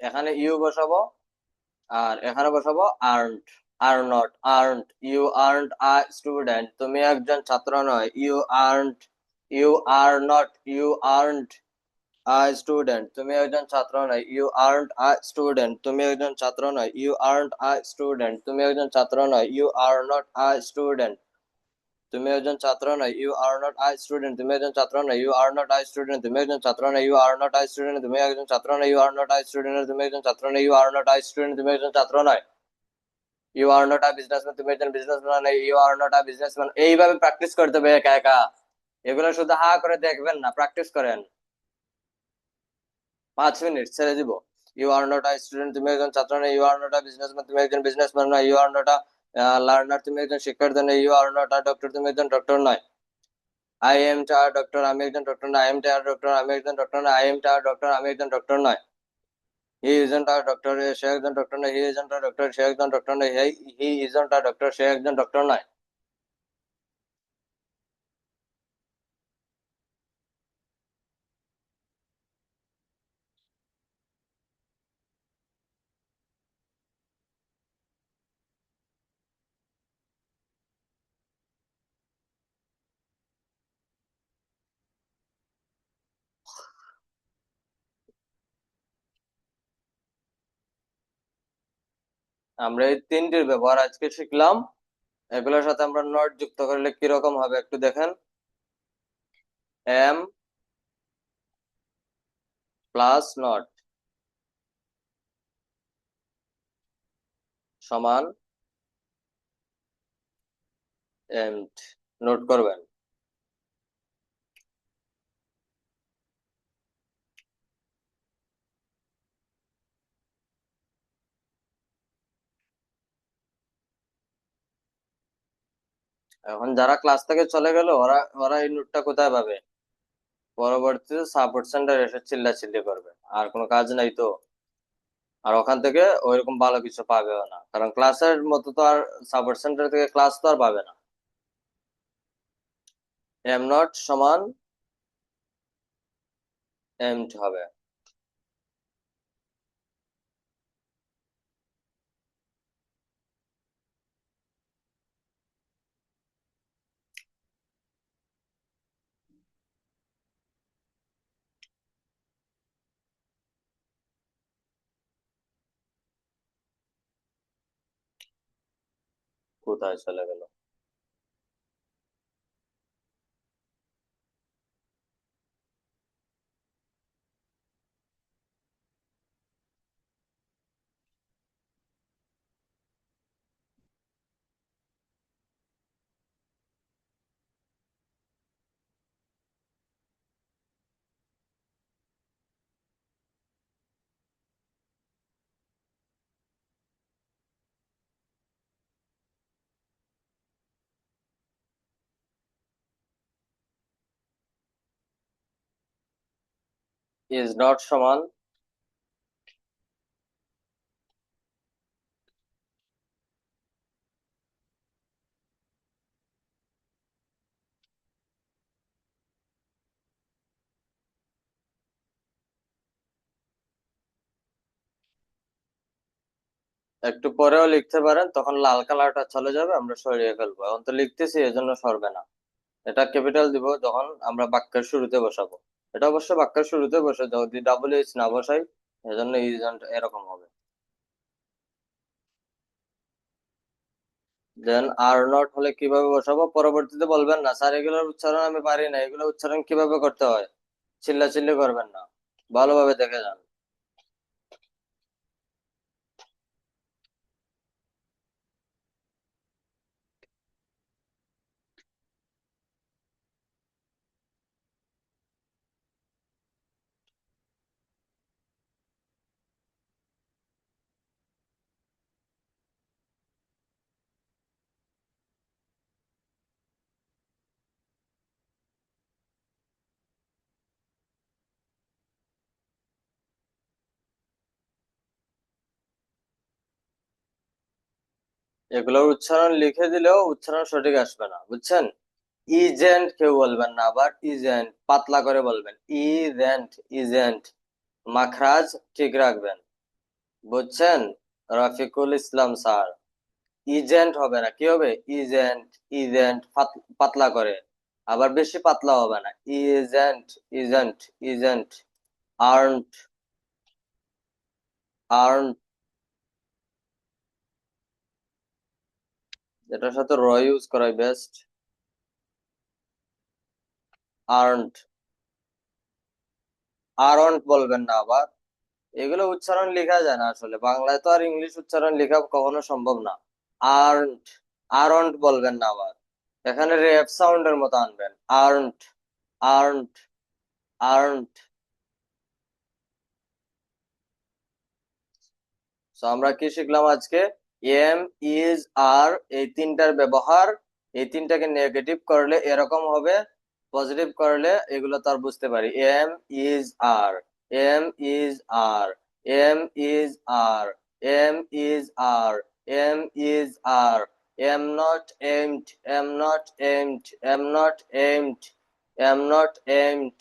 এখানে ইউ বসাবো, আর এখানে বসাবো aren't. Are not, aren't. You aren't a student, তুমি একজন ছাত্র নয়। You aren't, you are not, you aren't a student, তুমি একজন ছাত্র নয়। ইউ আর্নড আ স্টুডেন্ট, তুমি একজন ছাত্র নয়। ইউ আর্নড আ স্টুডেন্ট, তুমি একজন ছাত্র নয়। You are not a student, তুমি একজন ছাত্র নয়। You are not I student, তুমি একজন ছাত্র নয়। You are not I student, তুমি একজন ছাত্র নয়। You are not I student, তুমি একজন ছাত্র নয়। You are not I student, তুমি একজন ছাত্র নয়। You are not I student, তুমি একজন ছাত্র নয়। You are not a businessman, তুমি একজন বিজনেসম্যান নয়। You are not a businessman. এইভাবে প্র্যাকটিস করতে হবে একা একা। এগুলো শুধু হা করে দেখবেন না, প্র্যাকটিস করেন। 5 মিনিট ছেড়ে দিব। You are not a student, তুমি একজন ছাত্র নয়। You are not a businessman, তুমি একজন বিজনেসম্যান নয়। You are not a learner, তুমি একজন শিক্ষার্থী নয়। You are not a doctor, তুমি একজন ডক্টর নয়। আই এম টা ডক্টর, আমি একজন ডক্টর নয়। আই এম টা ডক্টর, আমি একজন ডক্টর নয়। আই এম টা ডক্টর, আমি একজন ডক্টর নয়। হি ইজন্ট আ ডক্টর, সে একজন ডক্টর নয়। হি ইজন্ট আ ডক্টর, সে একজন ডক্টর নয়। হি ইজন্ট আ ডক্টর, সে একজন ডক্টর নয়। আমরা এই তিনটির ব্যবহার আজকে শিখলাম। এগুলোর সাথে আমরা নট যুক্ত করলে কিরকম হবে একটু দেখেন। এম প্লাস নট সমান এমড। নোট করবেন। এখন যারা ক্লাস থেকে চলে গেল, ওরা ওরা এই নোটটা কোথায় পাবে? পরবর্তীতে সাপোর্ট সেন্টার এসে চিল্লাচিল্লি করবে, আর কোনো কাজ নাই তো। আর ওখান থেকে ওইরকম ভালো কিছু পাবেও না, কারণ ক্লাসের মতো তো আর সাপোর্ট সেন্টার থেকে ক্লাস তো আর পাবে না। এম নট সমান এম হবে। কোথায় চলে গেল? ইজ নট সমান একটু পরেও লিখতে পারেন, তখন লাল কালারটা চলে যাবে, আমরা সরিয়ে ফেলবো। এখন তো লিখতেছি এজন্য সরবে না। এটা ক্যাপিটাল দিব যখন আমরা বাক্যের শুরুতে বসাবো। এটা অবশ্য বাক্যের শুরুতে বসে, যদি ডাবল এইচ না বসাই এজন্য ইজন্ট এরকম হবে। দেন আর নট হলে কিভাবে বসাবো, পরবর্তীতে বলবেন না স্যার এগুলোর উচ্চারণ আমি পারি না, এগুলো উচ্চারণ কিভাবে করতে হয়, চিল্লাচিল্লি করবেন না, ভালোভাবে দেখে যান। এগুলোর উচ্চারণ লিখে দিলেও উচ্চারণ সঠিক আসবে না, বুঝছেন। ইজেন্ট কেউ বলবেন না, আবার ইজেন্ট পাতলা করে বলবেন, ইজেন্ট ইজেন্ট। মাখরাজ ঠিক রাখবেন, বুঝছেন। রফিকুল ইসলাম স্যার, ইজেন্ট হবে না, কি হবে, ইজেন্ট ইজেন্ট, পাতলা করে। আবার বেশি পাতলা হবে না, isn't isn't isn't. Earned earned, এটার সাথে র ইউজ করাই বেস্ট। আর্নড, আরন্ট বলবেন না আবার, এগুলো উচ্চারণ লেখা যায় না আসলে, বাংলায় তো আর ইংলিশ উচ্চারণ লেখা কখনো সম্ভব না। আর্নড, আরন্ট বলবেন না আবার, এখানে রেফ সাউন্ডের মতো আনবেন, আর্নড আর্নড আর্নড। তো আমরা কি শিখলাম আজকে, এম, ইজ, আর, এই তিনটার ব্যবহার। এই তিনটাকে নেগেটিভ করলে এরকম হবে, পজিটিভ করলে এগুলো তার বুঝতে পারি। Am is are, am is are, am is are, am is are, am is are, am not aimed, am not aimed, am not aimed, am not aimed,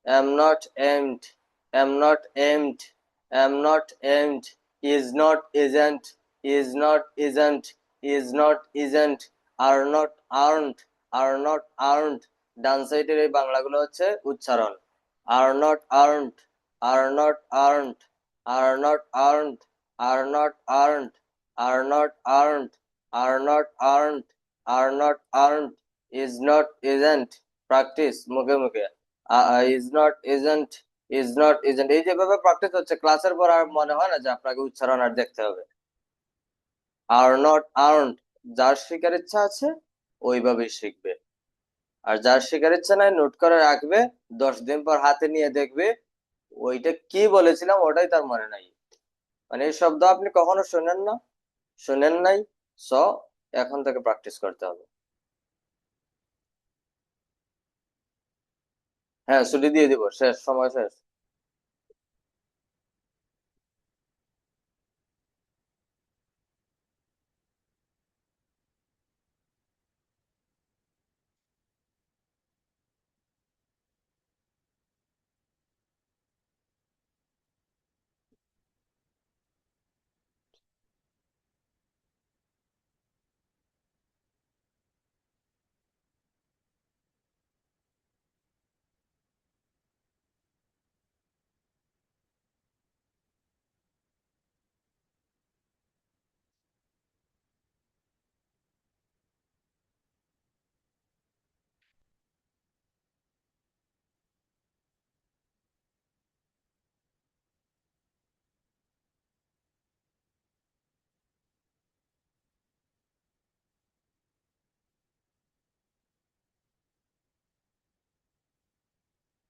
am not aimed, am not aimed, am not aimed, is not isn't, is not isn't, is not isn't, are not aren't, are not aren't। ডান সাইডের এই বাংলাগুলো হচ্ছে উচ্চারণ। are not aren't, are not aren't, are not aren't, are not aren't, are not aren't, are not aren't, are not aren't, is not isn't। Practice মুখে মুখে, is not isn't, is not isn't, এই যেভাবে practice হচ্ছে ক্লাসের পর আর মনে হয় না যে আপনাকে উচ্চারণ আর দেখতে হবে। আর নট আর্নড, যার শেখার ইচ্ছা আছে ওইভাবেই শিখবে, আর যার শেখার ইচ্ছা নাই নোট করে রাখবে, 10 দিন পর হাতে নিয়ে দেখবে ওইটা কি বলেছিলাম ওটাই তার মনে নাই। মানে এই শব্দ আপনি কখনো শোনেন না, শোনেন নাই, স এখন থেকে প্র্যাকটিস করতে হবে। হ্যাঁ ছুটি দিয়ে দিব, শেষ, সময় শেষ।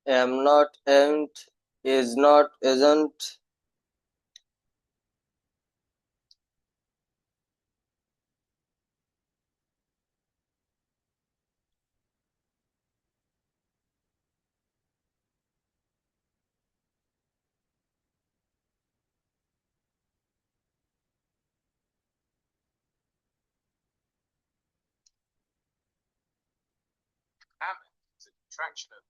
am not aimed, is not isn't, Hammond is a contraction of